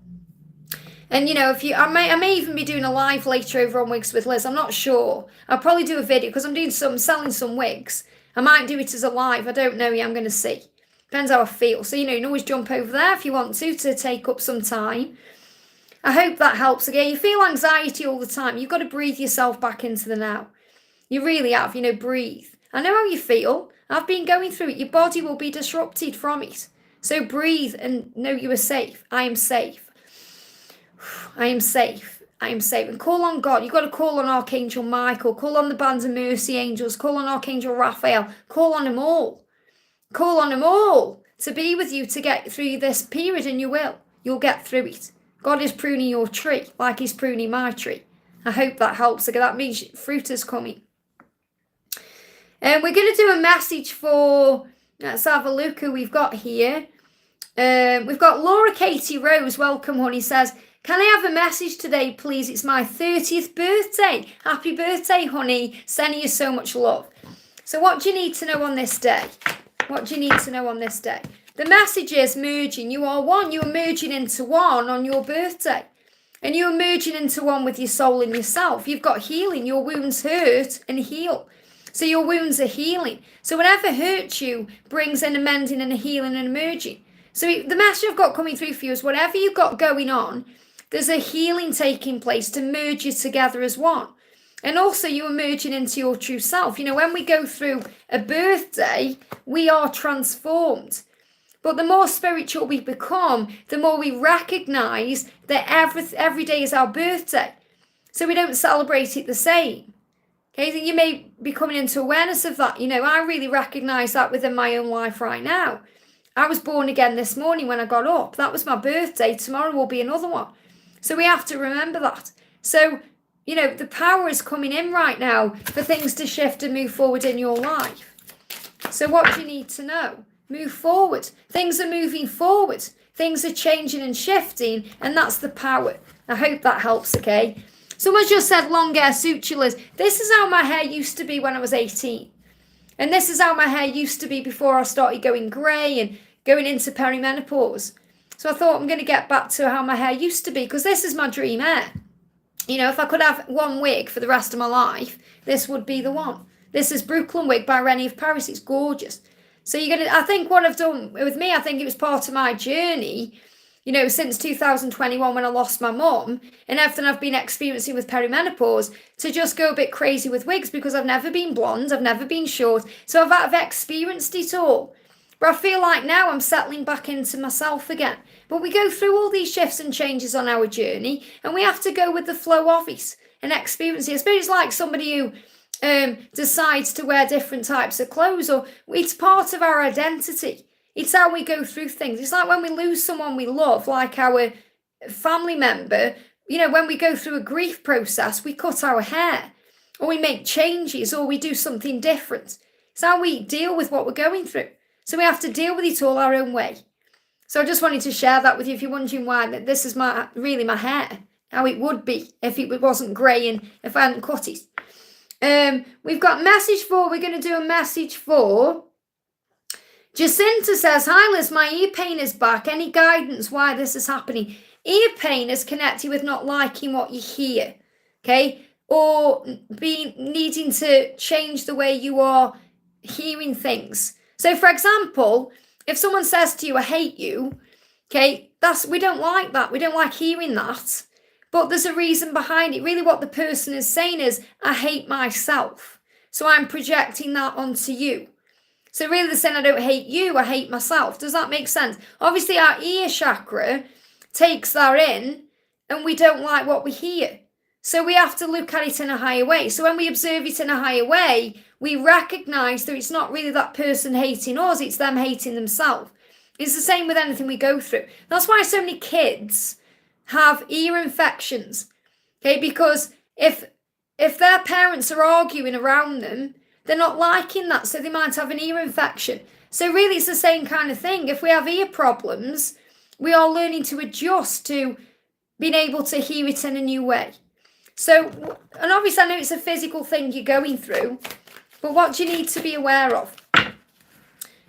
And I may even be doing a live later over on Wigs with Liz. I'm not sure. I'll probably do a video because I'm selling some wigs. I might do it as a live. I don't know yet. I'm going to see. Depends how I feel. So, you can always jump over there if you want to take up some time. I hope that helps. Again, you feel anxiety all the time. You've got to breathe yourself back into the now. You really have. Breathe. I know how you feel. I've been going through it. Your body will be disrupted from it. So breathe and know you are safe. I am safe. I am safe. I am safe. And call on God. You've got to call on Archangel Michael. Call on the bands of mercy angels. Call on Archangel Raphael. Call on them all. Call on them all to be with you to get through this period, and you will. You'll get through it. God is pruning your tree like he's pruning my tree. I hope that helps. Again, that means fruit is coming. And we're going to do a message for, let's have a look who we've got here. We've got Laura Katie Rose. Welcome, honey. Says, can I have a message today, please? It's my 30th birthday. Happy birthday, honey. Sending you so much love. So what do you need to know on this day? What do you need to know on this day? The message is merging. You are one. You are merging into one on your birthday. And you are merging into one with your soul and yourself. You've got healing. Your wounds hurt and heal. So your wounds are healing. So whatever hurts you brings in a mending and a healing and a merging. So the message I've got coming through for you is whatever you've got going on, there's a healing taking place to merge you together as one. And also you are merging into your true self. When we go through a birthday, we are transformed. But the more spiritual we become, the more we recognize that every day is our birthday. So we don't celebrate it the same. Okay, so you may be coming into awareness of that. I really recognize that within my own life right now. I was born again this morning when I got up. That was my birthday. Tomorrow will be another one. So we have to remember that. So, the power is coming in right now for things to shift and move forward in your life. So what do you need to know? Move forward. Things are moving forward. Things are changing and shifting, and that's the power. I hope that helps, okay? Someone just said long hair sutureless. This is how my hair used to be when I was 18. And this is how my hair used to be before I started going grey and going into perimenopause. So I thought I'm going to get back to how my hair used to be, because this is my dream hair. If I could have one wig for the rest of my life, this would be the one. This is Brooklyn wig by Rennie of Paris. It's gorgeous. So I think what I've done with me, I think it was part of my journey, since 2021 when I lost my mum and everything I've been experiencing with perimenopause, to just go a bit crazy with wigs, because I've never been blonde, I've never been short. So I've experienced it all. But I feel like now I'm settling back into myself again. But we go through all these shifts and changes on our journey, and we have to go with the flow of it and experience it. I suppose it's like somebody who decides to wear different types of clothes, or it's part of our identity. It's how we go through things. It's like when we lose someone we love, like our family member, when we go through a grief process, we cut our hair, or we make changes, or we do something different. It's how we deal with what we're going through. So we have to deal with it all our own way. So I just wanted to share that with you if you're wondering why this is really my hair, how it would be if it wasn't grey and if I hadn't cut it. We've got message for, we're going to do a message for. Jacinta says, hi Liz, my ear pain is back. Any guidance why this is happening? Ear pain is connected with not liking what you hear, okay? Or needing to change the way you are hearing things. So for example, if someone says to you, I hate you, okay, we don't like that. We don't like hearing that. But there's a reason behind it. Really what the person is saying is, I hate myself. So I'm projecting that onto you. So really they're saying, I don't hate you, I hate myself. Does that make sense? Obviously our ear chakra takes that in, and we don't like what we hear. So we have to look at it in a higher way. So when we observe it in a higher way, we recognize that it's not really that person hating us, it's them hating themselves. It's the same with anything we go through. That's why so many kids have ear infections, okay? Because if their parents are arguing around them, they're not liking that, so they might have an ear infection. So really it's the same kind of thing. If we have ear problems, we are learning to adjust to being able to hear it in a new way. So, and obviously I know it's a physical thing you're going through, but what do you need to be aware of?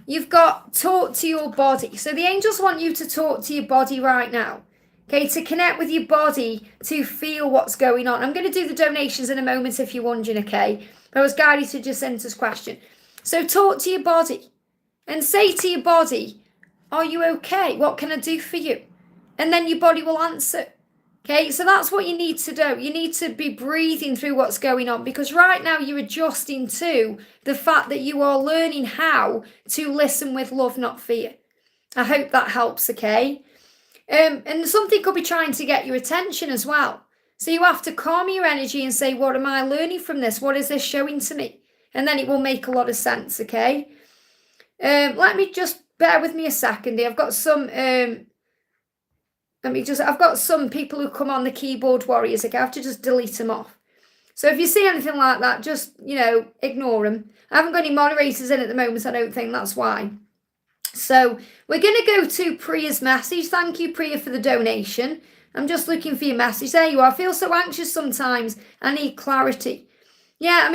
You've got talk to your body. So the angels want you to talk to your body right now. Okay, to connect with your body, to feel what's going on. I'm going to do the donations in a moment if you're wondering, okay? But I was guided to Jacinta's question. So talk to your body and say to your body, are you okay? What can I do for you? And then your body will answer. Okay, so that's what you need to do. You need to be breathing through what's going on, because right now you're adjusting to the fact that you are learning how to listen with love, not fear. I hope that helps, okay? And something could be trying to get your attention as well. So you have to calm your energy and say, what am I learning from this? What is this showing to me? And then it will make a lot of sense, okay? Let me just bear with me a second here. I've got some I've got some people who come on the keyboard warriors, okay? I have to just delete them off. So if you see anything like that, just, ignore them. I haven't got any moderators in at the moment, I don't think that's why. So we're going to go to Priya's message. Thank you, Priya, for the donation. I'm just looking for your message. There you are. I feel so anxious sometimes. I need clarity. Yeah,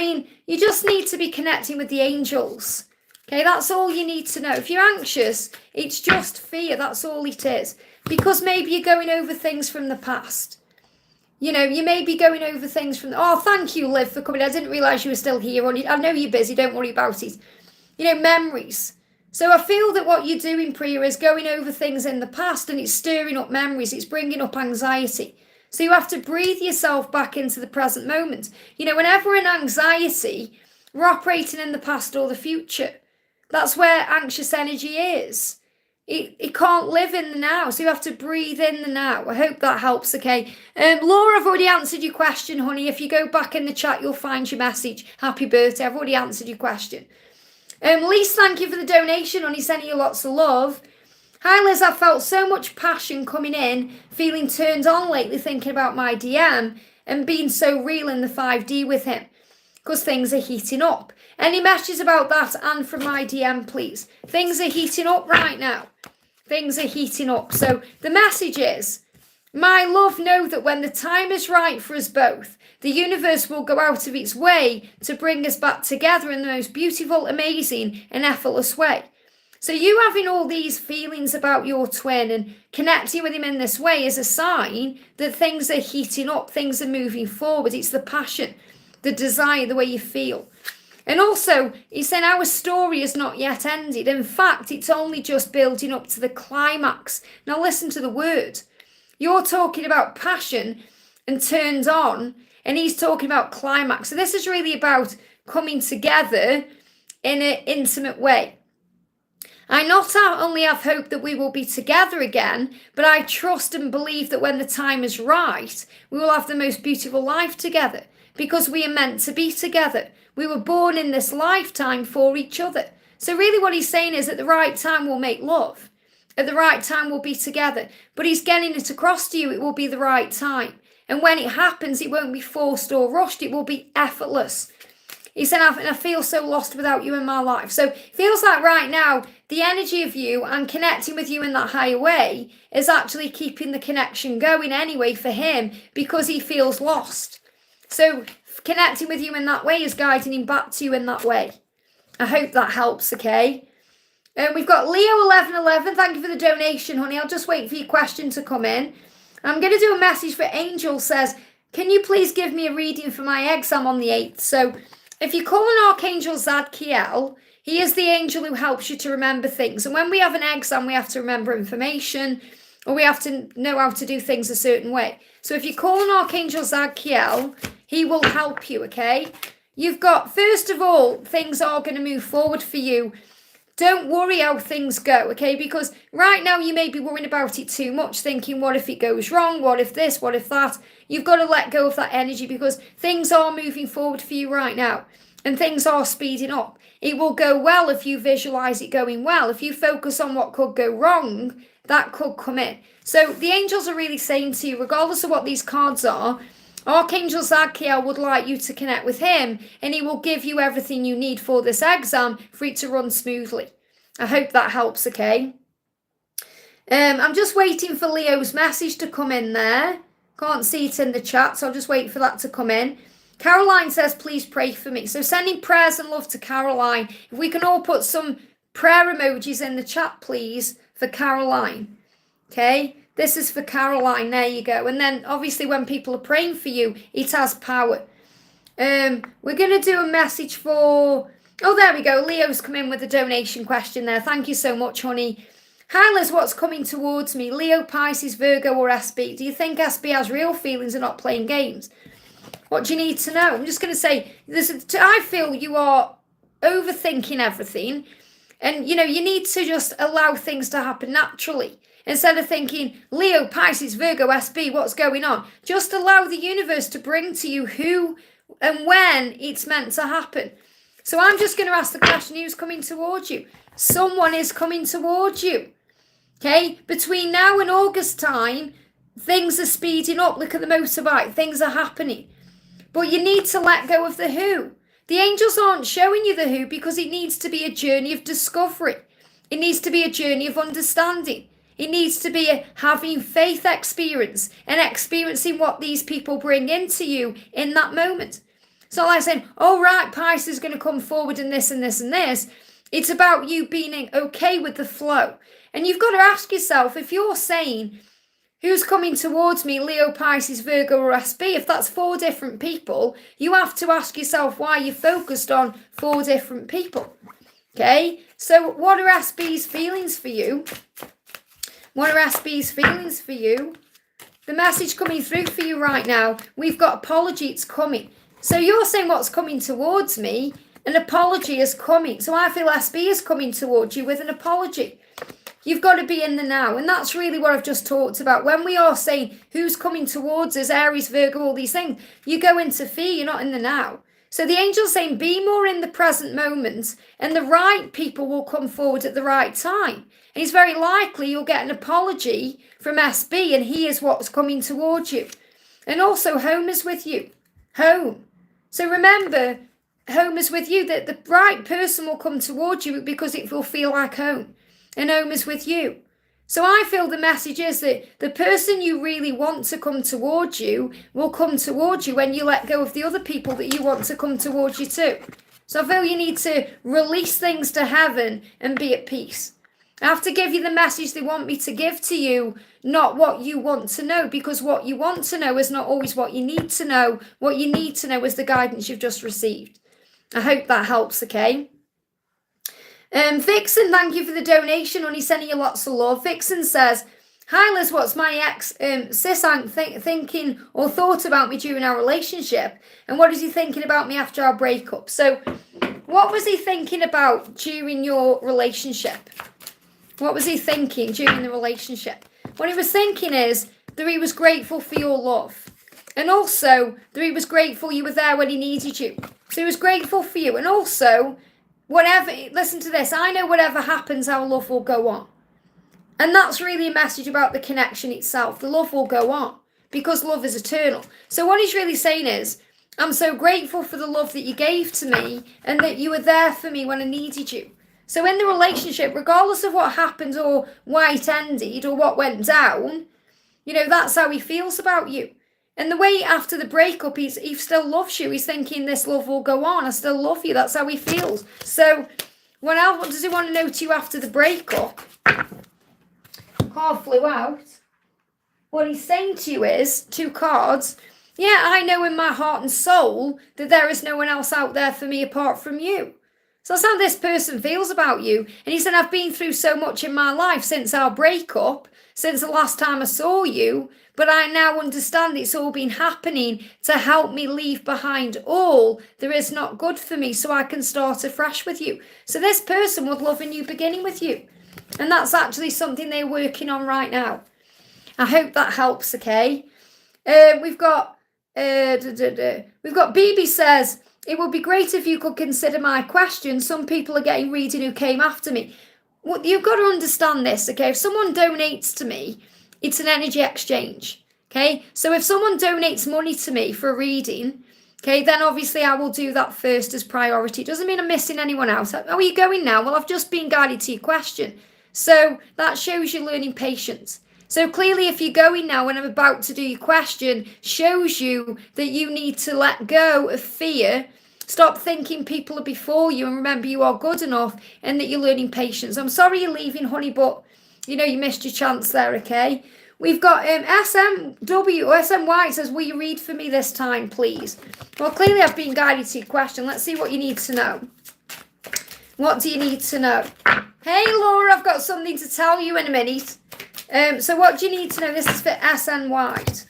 you just need to be connecting with the angels. Okay, that's all you need to know. If you're anxious, it's just fear. That's all it is. Because maybe you're going over things from the past. You may be going over things from... Oh, thank you, Liv, for coming. I didn't realise you were still here. I know you're busy. Don't worry about it. Memories. So I feel that what you're doing, Priya, is going over things in the past, and it's stirring up memories. It's bringing up anxiety. So you have to breathe yourself back into the present moment. Whenever we're in anxiety, we're operating in the past or the future. That's where anxious energy is. It can't live in the now, so you have to breathe in the now. I hope that helps, okay? Laura, I've already answered your question, honey. If you go back in the chat, you'll find your message. Happy birthday. I've already answered your question. Lise, thank you for the donation, honey. Sending you lots of love. Hi, Liz. I've felt so much passion coming in, feeling turned on lately, thinking about my DM and being so real in the 5D with him, because things are heating up. Any messages about that and from my DM, please? Things are heating up right now. Things are heating up. So the message is, my love, know that when the time is right for us both, the universe will go out of its way to bring us back together in the most beautiful, amazing, and effortless way. So you having all these feelings about your twin and connecting with him in this way is a sign that things are heating up, things are moving forward. It's the passion, the desire, the way you feel. And also, he's saying our story has not yet ended. In fact, it's only just building up to the climax. Now listen to the word. You're talking about passion and turned on, and he's talking about climax. So this is really about coming together in an intimate way. I not only have hope that we will be together again, but I trust and believe that when the time is right, we will have the most beautiful life together, because we are meant to be together. We were born in this lifetime for each other. So really what he's saying is at the right time we'll make love. At the right time we'll be together. But he's getting it across to you, it will be the right time. And when it happens, it won't be forced or rushed. It will be effortless. He said, I feel so lost without you in my life. So it feels like right now, the energy of you and connecting with you in that higher way is actually keeping the connection going anyway for him, because he feels lost. So connecting with you in that way is guiding him back to you in that way. I hope that helps, okay? We've got Leo1111. Thank you for the donation, honey. I'll just wait for your question to come in. I'm going to do a message for Angel. Says, can you please give me a reading for my exam on the 8th? So if you call an Archangel Zadkiel, he is the angel who helps you to remember things. And when we have an exam, we have to remember information, or we have to know how to do things a certain way. So if you call an Archangel Zadkiel, he will help you, okay? You've got, first of all, things are going to move forward for you. Don't worry how things go, okay? Because right now you may be worrying about it too much, thinking, what if it goes wrong? What if this? What if that? You've got to let go of that energy, because things are moving forward for you right now. And things are speeding up. It will go well if you visualize it going well. If you focus on what could go wrong, that could come in. So the angels are really saying to you, regardless of what these cards are, Archangel Zadkiel would like you to connect with him, and he will give you everything you need for this exam for it to run smoothly. I hope that helps, okay? I'm just waiting for Leo's message to come in there. Can't see it in the chat, so I'll just wait for that to come in. Caroline says, please pray for me. So sending prayers and love to Caroline. If we can all put some prayer emojis in the chat, please, for Caroline. Okay, this is for Caroline. There you go. And then obviously when people are praying for you, it has power. We're going to do a message for... Oh, there we go. Leo's come in with a donation question there. Thank you so much, honey. Hi, Liz, what's coming towards me? Leo, Pisces, Virgo or SB? Do you think SB has real feelings and not playing games? What do you need to know? I'm just going to say, I feel you are overthinking everything. And, you need to just allow things to happen naturally. Instead of thinking, Leo, Pisces, Virgo, SB, what's going on? Just allow the universe to bring to you who and when it's meant to happen. So I'm just going to ask the question, who's coming towards you? Someone is coming towards you. Okay? Between now and August time, things are speeding up. Look at the motorbike. Things are happening. But you need to let go of the who. The angels aren't showing you the who because it needs to be a journey of discovery. It needs to be a journey of understanding. It needs to be a having faith experience and experiencing what these people bring into you in that moment. It's not like saying, oh, right, Pisces is going to come forward in this and this and this. It's about you being okay with the flow. And you've got to ask yourself, if you're saying, who's coming towards me, Leo, Pisces, Virgo or SB? If that's 4 different people, you have to ask yourself why you're focused on 4 different people. Okay? So what are SB's feelings for you? What are SB's feelings for you? The message coming through for you right now, we've got apology, it's coming. So you're saying what's coming towards me, an apology is coming. So I feel SB is coming towards you with an apology. You've got to be in the now. And that's really what I've just talked about. When we are saying who's coming towards us, Aries, Virgo, all these things, you go into fear, you're not in the now. So the angel's saying be more in the present moment and the right people will come forward at the right time. And it's very likely you'll get an apology from SB and he is what's coming towards you. And also home is with you. Home. So remember, home is with you, that the right person will come towards you because it will feel like home. And home is with you. So I feel the message is that the person you really want to come towards you will come towards you when you let go of the other people that you want to come towards you too. So I feel you need to release things to heaven and be at peace. I have to give you the message they want me to give to you, not what you want to know, because what you want to know is not always what you need to know. What you need to know is the guidance you've just received. I hope that helps, okay? Vixen, thank you for the donation. Only sending you lots of love. Vixen says, hi Liz, what's my ex Sisank thinking or thought about me during our relationship? And what is he thinking about me after our breakup? So what was he thinking about during your relationship? What was he thinking during the relationship? What he was thinking is that he was grateful for your love. And also that he was grateful you were there when he needed you. So he was grateful for you. And also, whatever, listen to this, I know whatever happens, our love will go on. And that's really a message about the connection itself. The love will go on because love is eternal. So what he's really saying is, I'm so grateful for the love that you gave to me and that you were there for me when I needed you. So in the relationship, regardless of what happened or why it ended or what went down, that's how he feels about you. And the way after the breakup, he still loves you. He's thinking this love will go on. I still love you. That's how he feels. So what else? What does he want to know to you after the breakup? Card flew out. What he's saying to you is, 2 cards. Yeah, I know in my heart and soul that there is no one else out there for me apart from you. So that's how this person feels about you. And he said, I've been through so much in my life since our breakup, since the last time I saw you, but I now understand it's all been happening to help me leave behind all that is not good for me so I can start afresh with you. So this person would love a new beginning with you. And that's actually something they're working on right now. I hope that helps, okay? We've got BB says, it would be great if you could consider my question. Some people are getting reading who came after me. Well, you've got to understand this, okay? If someone donates to me, it's an energy exchange, okay? So if someone donates money to me for a reading, okay, then obviously I will do that first as priority. It doesn't mean I'm missing anyone else. Oh, are you going now? Well, I've just been guided to your question. So that shows you learning patience. So clearly, if you're going now, when I'm about to do your question, shows you that you need to let go of fear. Stop thinking people are before you, and remember you are good enough, and that you're learning patience. I'm sorry you're leaving, honey, but you missed your chance there, okay? We've got SMY says, will you read for me this time, please? Well, clearly I've been guided to your question. Let's see what you need to know. What do you need to know? Hey, Laura, I've got something to tell you in a minute. So what do you need to know? This is for SNY.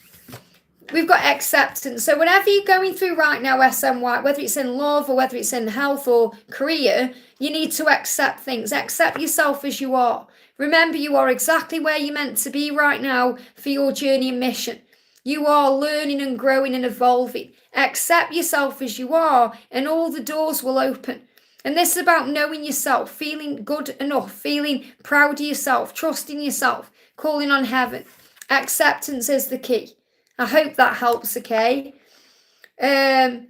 We've got acceptance. So whenever you're going through right now, SNY, whether it's in love or whether it's in health or career, you need to accept things. Accept yourself as you are. Remember, you are exactly where you're meant to be right now for your journey and mission. You are learning and growing and evolving. Accept yourself as you are, and all the doors will open. And this is about knowing yourself, feeling good enough, feeling proud of yourself, trusting yourself, calling on heaven. Acceptance is the key. I hope that helps, okay? Liz,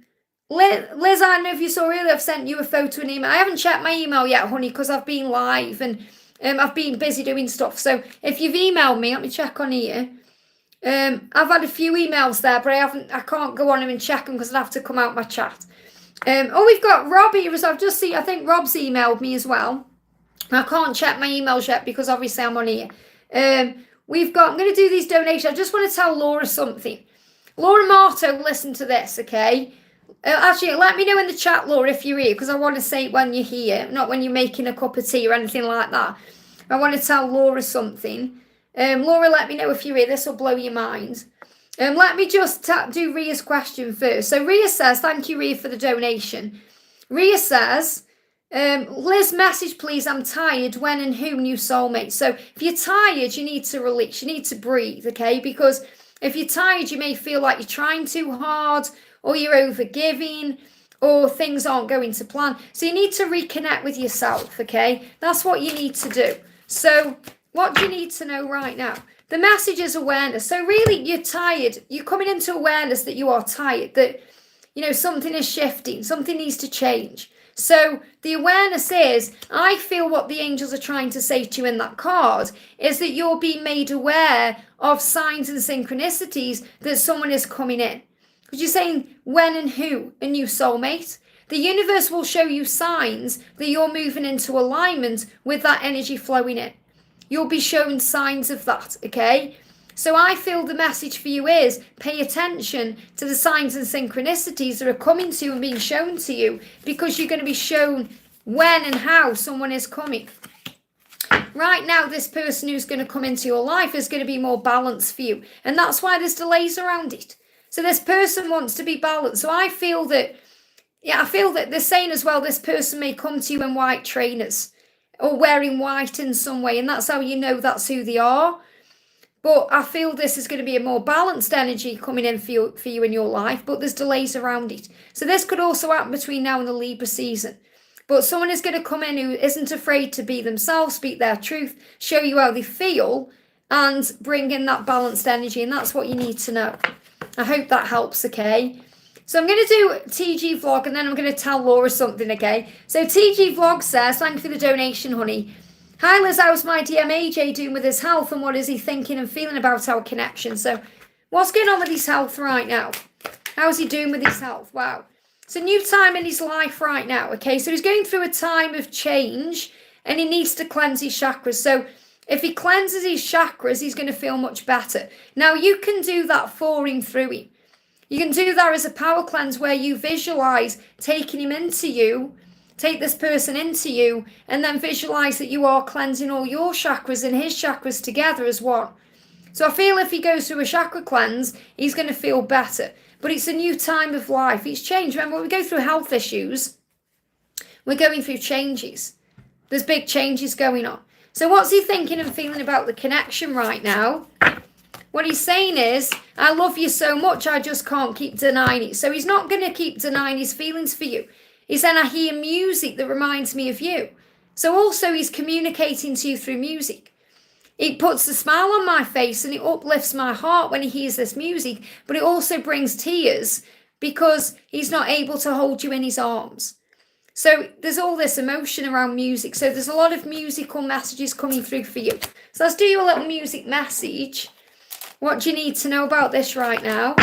I don't know if you saw earlier, I've sent you a photo and email. I haven't checked my email yet, honey, because I've been live and I've been busy doing stuff. So if you've emailed me, let me check on here. I've had a few emails there, but I can't go on them and check them because I'd have to come out my chat. We've got Rob here, as I've just seen. I think Rob's emailed me as well. I can't check my emails yet because obviously I'm on here. I'm going to do these donations. I just want to tell Laura something. Laura Marto, listen to this, okay? Actually, let me know in the chat, Laura, if you're here, because I want to say it when you're here, not when you're making a cup of tea or anything like that. I want to tell Laura something. Laura, let me know if you're here. This will blow your mind. Let me just do Ria's question first. So Ria says, thank you, Ria, for the donation. Ria says, Liz, message, please. I'm tired. When and who new soulmate? So if you're tired, you need to release. You need to breathe, okay? Because if you're tired, you may feel like you're trying too hard, or you're overgiving, or things aren't going to plan. So you need to reconnect with yourself, okay? That's what you need to do. So what do you need to know right now? The message is awareness. So really, you're tired. You're coming into awareness that you are tired, that, something is shifting, something needs to change. So the awareness is, I feel what the angels are trying to say to you in that card is that you're being made aware of signs and synchronicities that someone is coming in. Because you're saying when and who, a new soulmate. The universe will show you signs that you're moving into alignment with that energy flowing in. You'll be shown signs of that, okay? So I feel the message for you is pay attention to the signs and synchronicities that are coming to you and being shown to you, because you're going to be shown when and how someone is coming. Right now, this person who's going to come into your life is going to be more balanced for you. And that's why there's delays around it. So this person wants to be balanced. So I feel that they're saying as well, this person may come to you in white trainers or wearing white in some way. And that's how you know that's who they are. But I feel this is going to be a more balanced energy coming in for you in your life, but there's delays around it. So this could also happen between now and the Libra season. But someone is going to come in who isn't afraid to be themselves, speak their truth, show you how they feel, and bring in that balanced energy. And that's what you need to know. I hope that helps, okay? So I'm going to do TG Vlog, and then I'm going to tell Laura something, okay? So TG Vlog says, thank you for the donation, honey. Hi Liz, how's my DM AJ doing with his health, and what is he thinking and feeling about our connection? So what's going on with his health right now? How's he doing with his health? Wow. It's a new time in his life right now, okay? So he's going through a time of change, and he needs to cleanse his chakras. So if he cleanses his chakras, he's going to feel much better. Now, you can do that for him through him. You can do that as a power cleanse where you visualize taking him into you, take this person into you, and then visualize that you are cleansing all your chakras and his chakras together as one. So I feel if he goes through a chakra cleanse, he's going to feel better. But it's a new time of life. It's changed. Remember, when we go through health issues, we're going through changes. There's big changes going on. So what's he thinking and feeling about the connection right now? What he's saying is, I love you so much, I just can't keep denying it. So he's not going to keep denying his feelings for you. He's saying, I hear music that reminds me of you. So also he's communicating to you through music. It puts a smile on my face and it uplifts my heart when he hears this music, but it also brings tears because he's not able to hold you in his arms. So there's all this emotion around music. So there's a lot of musical messages coming through for you. So let's do you a little music message. What do you need to know about this right now?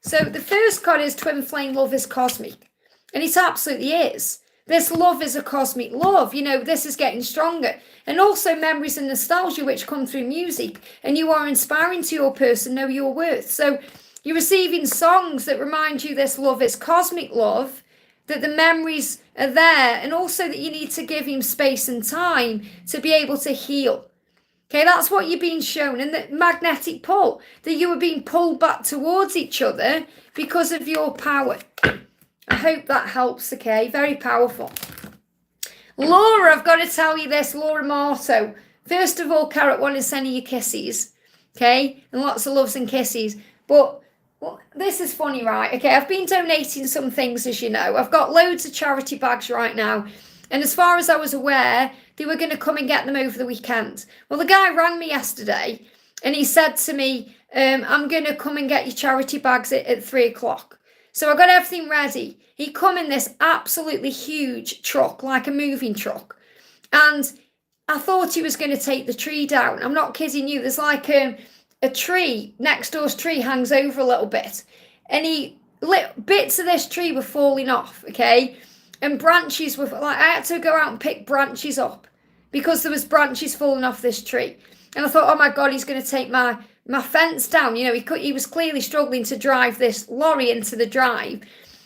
So the first card is Twin Flame Love is Cosmic. And it absolutely is. This love is a cosmic love. You know, this is getting stronger. And also memories and nostalgia which come through music. And you are inspiring to your person, know your worth. So you're receiving songs that remind you this love is cosmic love, that the memories are there, and also that you need to give him space and time to be able to heal. Okay, that's what you're being shown. And the magnetic pull, that you are being pulled back towards each other because of your power. I hope that helps, okay? Very powerful. Laura, I've got to tell you this, Laura Marto. First of all, Carrot One is sending you kisses, okay? And lots of loves and kisses. But well, this is funny, right? Okay, I've been donating some things, as you know. I've got loads of charity bags right now. And as far as I was aware, they were going to come and get them over the weekend. Well, the guy rang me yesterday and he said to me, I'm going to come and get your charity bags at 3 o'clock. So I got everything ready. He come in this absolutely huge truck, like a moving truck. And I thought he was going to take the tree down. I'm not kidding you. There's like a tree, next door's tree hangs over a little bit. And bits of this tree were falling off, okay? And branches were, like, I had to go out and pick branches up because there was branches falling off this tree. And I thought, oh my God, he's going to take my fence down. You know, he was clearly struggling to drive this lorry into the drive.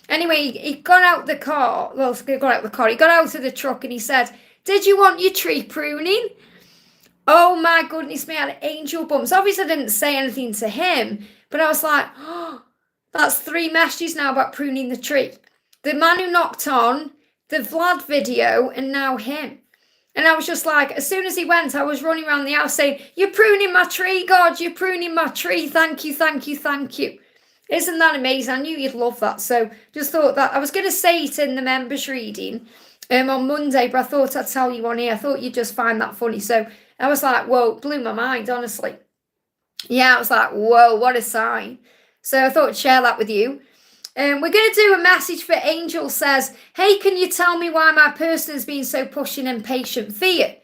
Anyway, he got out the car. Well, he got out of the truck and he said, did you want your tree pruning? Oh my goodness me, I had angel bumps. Obviously, I didn't say anything to him, but I was like, oh, that's 3 messages now about pruning the tree. The man who knocked on, the Vlad video, and now him. And I was just like, as soon as he went, I was running around the house saying, you're pruning my tree, God, you're pruning my tree. Thank you, thank you, thank you. Isn't that amazing? I knew you'd love that. So just thought that, I was going to say it in the members reading on Monday, but I thought I'd tell you on here. I thought you'd just find that funny. So I was like, whoa, blew my mind, honestly. Yeah, I was like, whoa, what a sign. So I thought I'd share that with you. We're going to do a message for Angel. Says, hey, can you tell me why my person has been so pushy and impatient? Fear.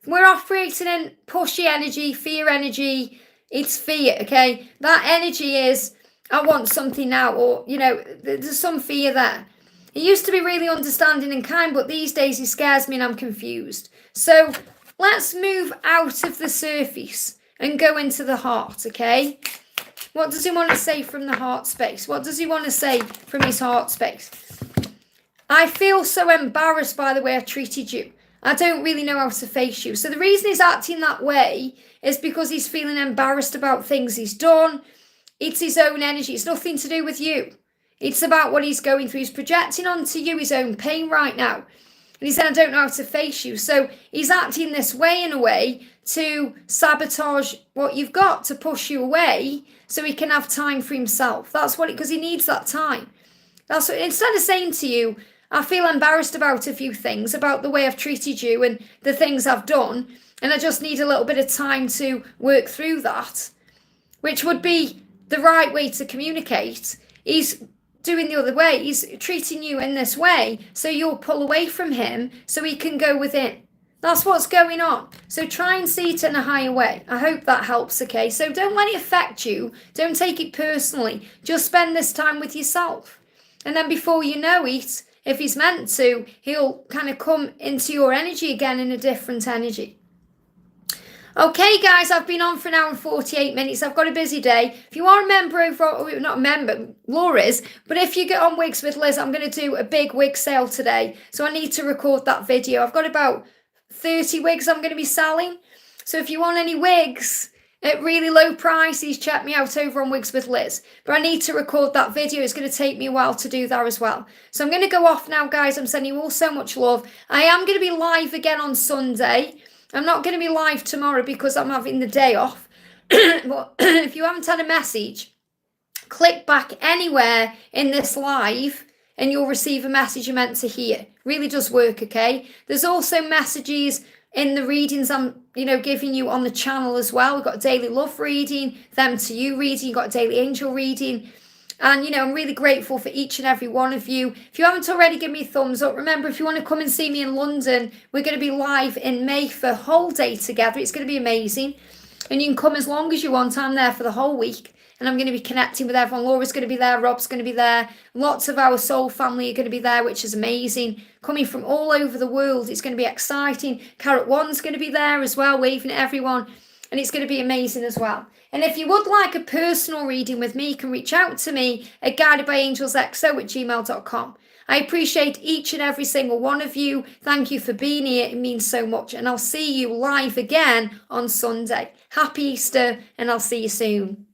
We're operating in pushy energy, fear energy. It's fear, okay? That energy is, I want something now, or, you know, there's some fear there. He used to be really understanding and kind, but these days he scares me and I'm confused. So let's move out of the surface and go into the heart, okay? What does he want to say from the heart space? What does he want to say from his heart space? I feel so embarrassed by the way I treated you. I don't really know how to face you. So the reason he's acting that way is because he's feeling embarrassed about things he's done. It's his own energy. It's nothing to do with you. It's about what he's going through. He's projecting onto you his own pain right now. And he said, I don't know how to face you. So he's acting this way in a way to sabotage what you've got, to push you away so he can have time for himself. That's what, because he needs that time. That's what, instead of saying to you, I feel embarrassed about a few things, about the way I've treated you and the things I've done, and I just need a little bit of time to work through that, which would be the right way to communicate. He's doing the other way. He's treating you in this way, so you'll pull away from him so he can go within. That's what's going on. So try and see it in a higher way. I hope that helps, okay? So don't let it affect you. Don't take it personally. Just spend this time with yourself. And then before you know it, if he's meant to, he'll kind of come into your energy again in a different energy. Okay, guys, I've been on for an hour and 48 minutes. I've got a busy day. If you are a member over, not a member, Laura is, but if you get on Wigs with Liz, I'm going to do a big wig sale today. So I need to record that video. I've got about 30 wigs I'm going to be selling. So if you want any wigs at really low prices, check me out over on Wigs with Liz. But I need to record that video. It's going to take me a while to do that as well. So I'm going to go off now, guys. I'm sending you all so much love. I am going to be live again on Sunday. I'm not going to be live tomorrow because I'm having the day off. But if you haven't had a message, click back anywhere in this live and you'll receive a message you're meant to hear. Really does work, okay? There's also messages in the readings I'm, giving you on the channel as well. We've got a daily love reading, them to you reading, you've got a daily angel reading. And, I'm really grateful for each and every one of you. If you haven't already, give me a thumbs up. Remember, if you want to come and see me in London, we're going to be live in May for a whole day together. It's going to be amazing. And you can come as long as you want. I'm there for the whole week. And I'm going to be connecting with everyone. Laura's going to be there. Rob's going to be there. Lots of our soul family are going to be there, which is amazing. Coming from all over the world. It's going to be exciting. Carrot One's going to be there as well, waving at everyone. And it's going to be amazing as well. And if you would like a personal reading with me, you can reach out to me at guidedbyangelsxo@gmail.com. I appreciate each and every single one of you. Thank you for being here. It means so much. And I'll see you live again on Sunday. Happy Easter, and I'll see you soon.